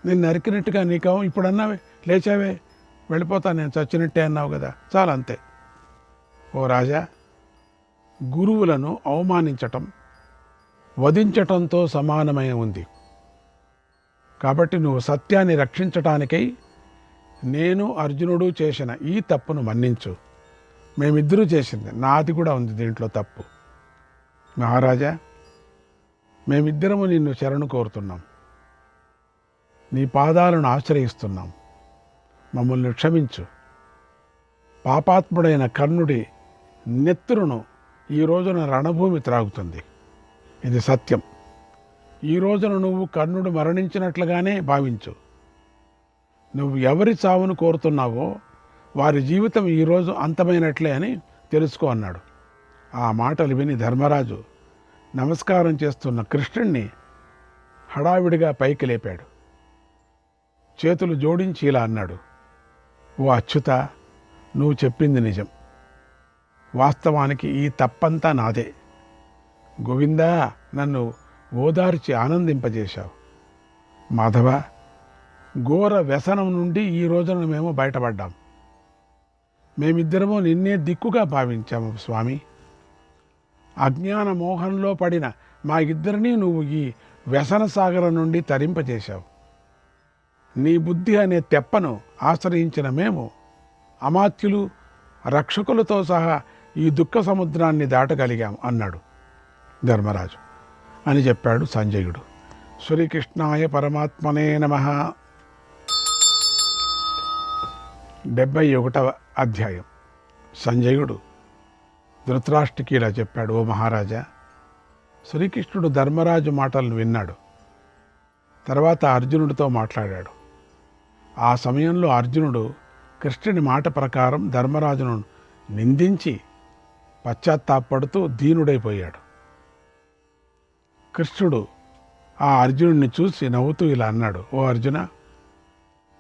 నేను నరికినట్టుగా నీకు ఇప్పుడు అన్నావే, లేచావే, వెళ్ళిపోతా నేను చచ్చినట్టే అన్నావు కదా, చాలా అంతే. ఓ రాజా, గురువులను అవమానించటం వధించటంతో సమానమైన ఉంది. కాబట్టి నువ్వు సత్యాన్ని రక్షించటానికై నేను అర్జునుడు చేసిన ఈ తప్పును మన్నించు. మేమిద్దరూ చేసింది, నాది కూడా ఉంది దీంట్లో తప్పు. మహారాజా, మేమిద్దరము నిన్ను శరణు కోరుతున్నాం. నీ పాదాలను ఆశ్రయిస్తున్నాం. మమ్మల్ని క్షమించు. పాపాత్ముడైన కర్ణుడి నెత్తురును ఈ రోజున రణభూమి త్రాగుతుంది. ఇది సత్యం. ఈ రోజున నువ్వు కర్ణుడు మరణించినట్లుగానే భావించు. నువ్వు ఎవరి చావును కోరుతున్నావో వారి జీవితం ఈరోజు అంతమైనట్లే అని తెలుసుకో అన్నాడు. ఆ మాటలు విని ధర్మరాజు నమస్కారం చేస్తున్న కృష్ణుణ్ణి హడావిడిగా పైకి లేపాడు. చేతులు జోడించి ఇలా అన్నాడు, ఓ అచ్యుత, నువ్వు చెప్పింది నిజం. వాస్తవానికి ఈ తప్పంతా నాదే. గోవిందా, నన్ను ఓదార్చి ఆనందింపజేశావు. మాధవ, ఘోర వ్యసనం నుండి ఈ రోజున మేము బయటపడ్డాం. మేమిద్దరము నిన్నే దిక్కుగా భావించాము స్వామి. అజ్ఞాన మోహంలో పడిన మా ఇద్దరినీ నువ్వు ఈ వ్యసన సాగరం నుండి తరింపజేశావు. నీ బుద్ధి అనే తెప్పను ఆశ్రయించిన మేము అమాత్యులు రక్షకులతో సహా ఈ దుఃఖ సముద్రాన్ని దాటగలిగాం అన్నాడు ధర్మరాజు అని చెప్పాడు సంజయుడు. శ్రీకృష్ణాయ పరమాత్మనే నమః. 71వ అధ్యాయం. సంజయుడు ధృతరాష్ట్రుడికి ఇలా చెప్పాడు, ఓ మహారాజా, శ్రీకృష్ణుడు ధర్మరాజు మాటలను విన్నాడు. తర్వాత అర్జునుడితో మాట్లాడాడు. ఆ సమయంలో అర్జునుడు కృష్ణుని మాట ప్రకారం ధర్మరాజును నిందించి పశ్చాత్తాపడుతూ దీనుడైపోయాడు. కృష్ణుడు ఆ అర్జునుడిని చూసి నవ్వుతూ ఇలా అన్నాడు, ఓ అర్జున,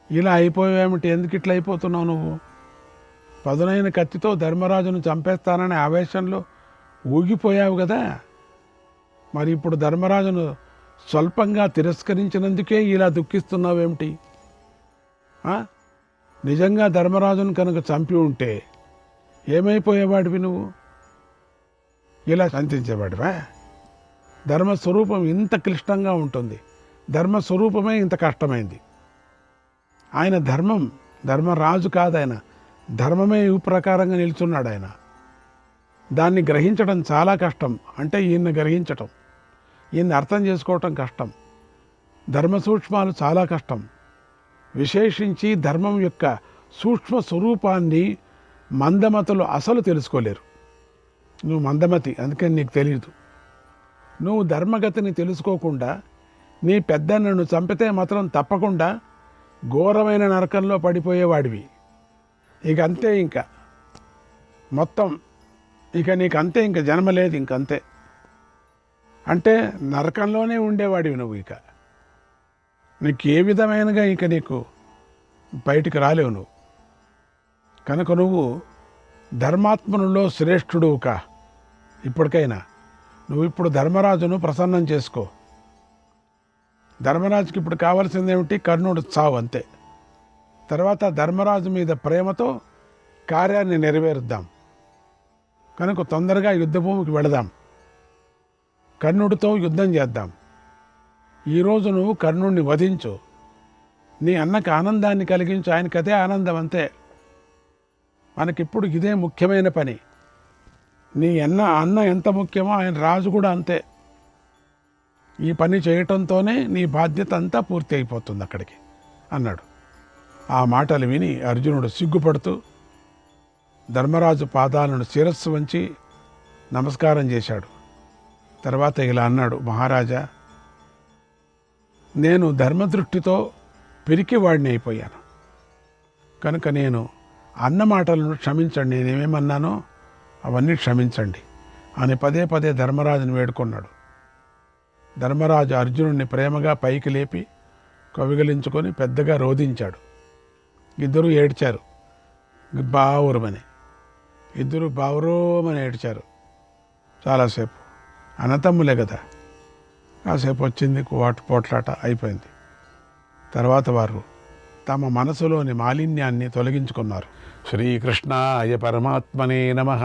ఇలా అయిపోయావేమిటి? ఎందుకు ఇట్లా అయిపోతున్నావు? నువ్వు పదునైన కత్తితో ధర్మరాజును చంపేస్తాననే ఆవేశంలో ఊగిపోయావు కదా. మరి ఇప్పుడు ధర్మరాజును స్వల్పంగా తిరస్కరించినందుకే ఇలా దుఃఖిస్తున్నావేమిటి? నిజంగా ధర్మరాజును కనుక చంపి ఉంటే ఏమైపోయేవాడివి? నువ్వు ఇలా శాంతించేవాడివా? ధర్మస్వరూపం ఇంత క్లిష్టంగా ఉంటుంది. ధర్మస్వరూపమే ఇంత కష్టమైంది. ఆయన ధర్మరాజు కాదు, ఆయన ధర్మమే ఈ ప్రకారంగా నిల్చున్నాడు. ఆయన దాన్ని గ్రహించడం చాలా కష్టం. అంటే ఈయన్ని గ్రహించటం, ఈయన్ని అర్థం చేసుకోవటం కష్టం. ధర్మ సూక్ష్మాలు చాలా కష్టం. విశేషించి ధర్మం యొక్క సూక్ష్మ స్వరూపాన్ని మందమతులు అసలు తెలుసుకోలేరు. నువ్వు మందమతి, అందుకని నీకు తెలియదు. నువ్వు ధర్మగతిని తెలుసుకోకుండా నీ పెద్దన్నను చంపితే మాత్రం తప్పకుండా ఘోరమైన నరకంలో పడిపోయేవాడివి. ఇక అంతే, ఇంకా మొత్తం ఇక నీకు అంతే, ఇంక జన్మ లేదు, ఇంకంతే. అంటే నరకంలోనే ఉండేవాడివి నువ్వు. ఇక నీకు ఏ విధమైనగా ఇక నీకు బయటికి రాలేవు నువ్వు. కనుక నువ్వు ధర్మాత్మనులో శ్రేష్ఠుడు కా. ఇప్పటికైనా నువ్వు ఇప్పుడు ధర్మరాజును ప్రసన్నం చేసుకో. ధర్మరాజుకి ఇప్పుడు కావాల్సిందేమిటి? కర్ణుడు చావు, అంతే. తర్వాత ధర్మరాజు మీద ప్రేమతో కార్యాన్ని నెరవేరుద్దాం. కనుక తొందరగా యుద్ధభూమికి వెళదాం. కర్ణుడితో యుద్ధం చేద్దాం. ఈరోజు నువ్వు కర్ణుడిని వధించు. నీ అన్నకు ఆనందాన్ని కలిగించు. ఆయనకి అదే ఆనందం, అంతే. మనకిప్పుడు ఇదే ముఖ్యమైన పని. నీ అన్న ఎంత ముఖ్యమో ఆయన రాజు కూడా అంతే. ఈ పని చేయటంతోనే నీ బాధ్యత అంతా పూర్తి అయిపోతుంది అక్కడికి అన్నాడు. ఆ మాటలు విని అర్జునుడు సిగ్గుపడుతూ ధర్మరాజు పాదాలను శిరస్సు వంచి నమస్కారం చేశాడు. తర్వాత ఇలా అన్నాడు, మహారాజా, నేను ధర్మదృష్టితో పిరికివాడిని అయిపోయాను. కనుక నేను అన్న మాటలను క్షమించండి. నేనేమేమన్నానో అవన్నీ క్షమించండి అని పదే పదే ధర్మరాజుని వేడుకున్నాడు. ధర్మరాజు అర్జునుడిని ప్రేమగా పైకి లేపి కవిగలించుకొని పెద్దగా రోధించాడు. ఇద్దరూ ఏడ్చారు, బావురమని. ఇద్దరు బావురోమని ఏడ్చారు చాలాసేపు. అన్నతమ్ములే కదా. కాసేపు వచ్చింది పోట్లాట, అయిపోయింది. తర్వాత వారు తమ మనసులోని మాలిన్యాన్ని తొలగించుకున్నారు. శ్రీకృష్ణాయ పరమాత్మనే నమః.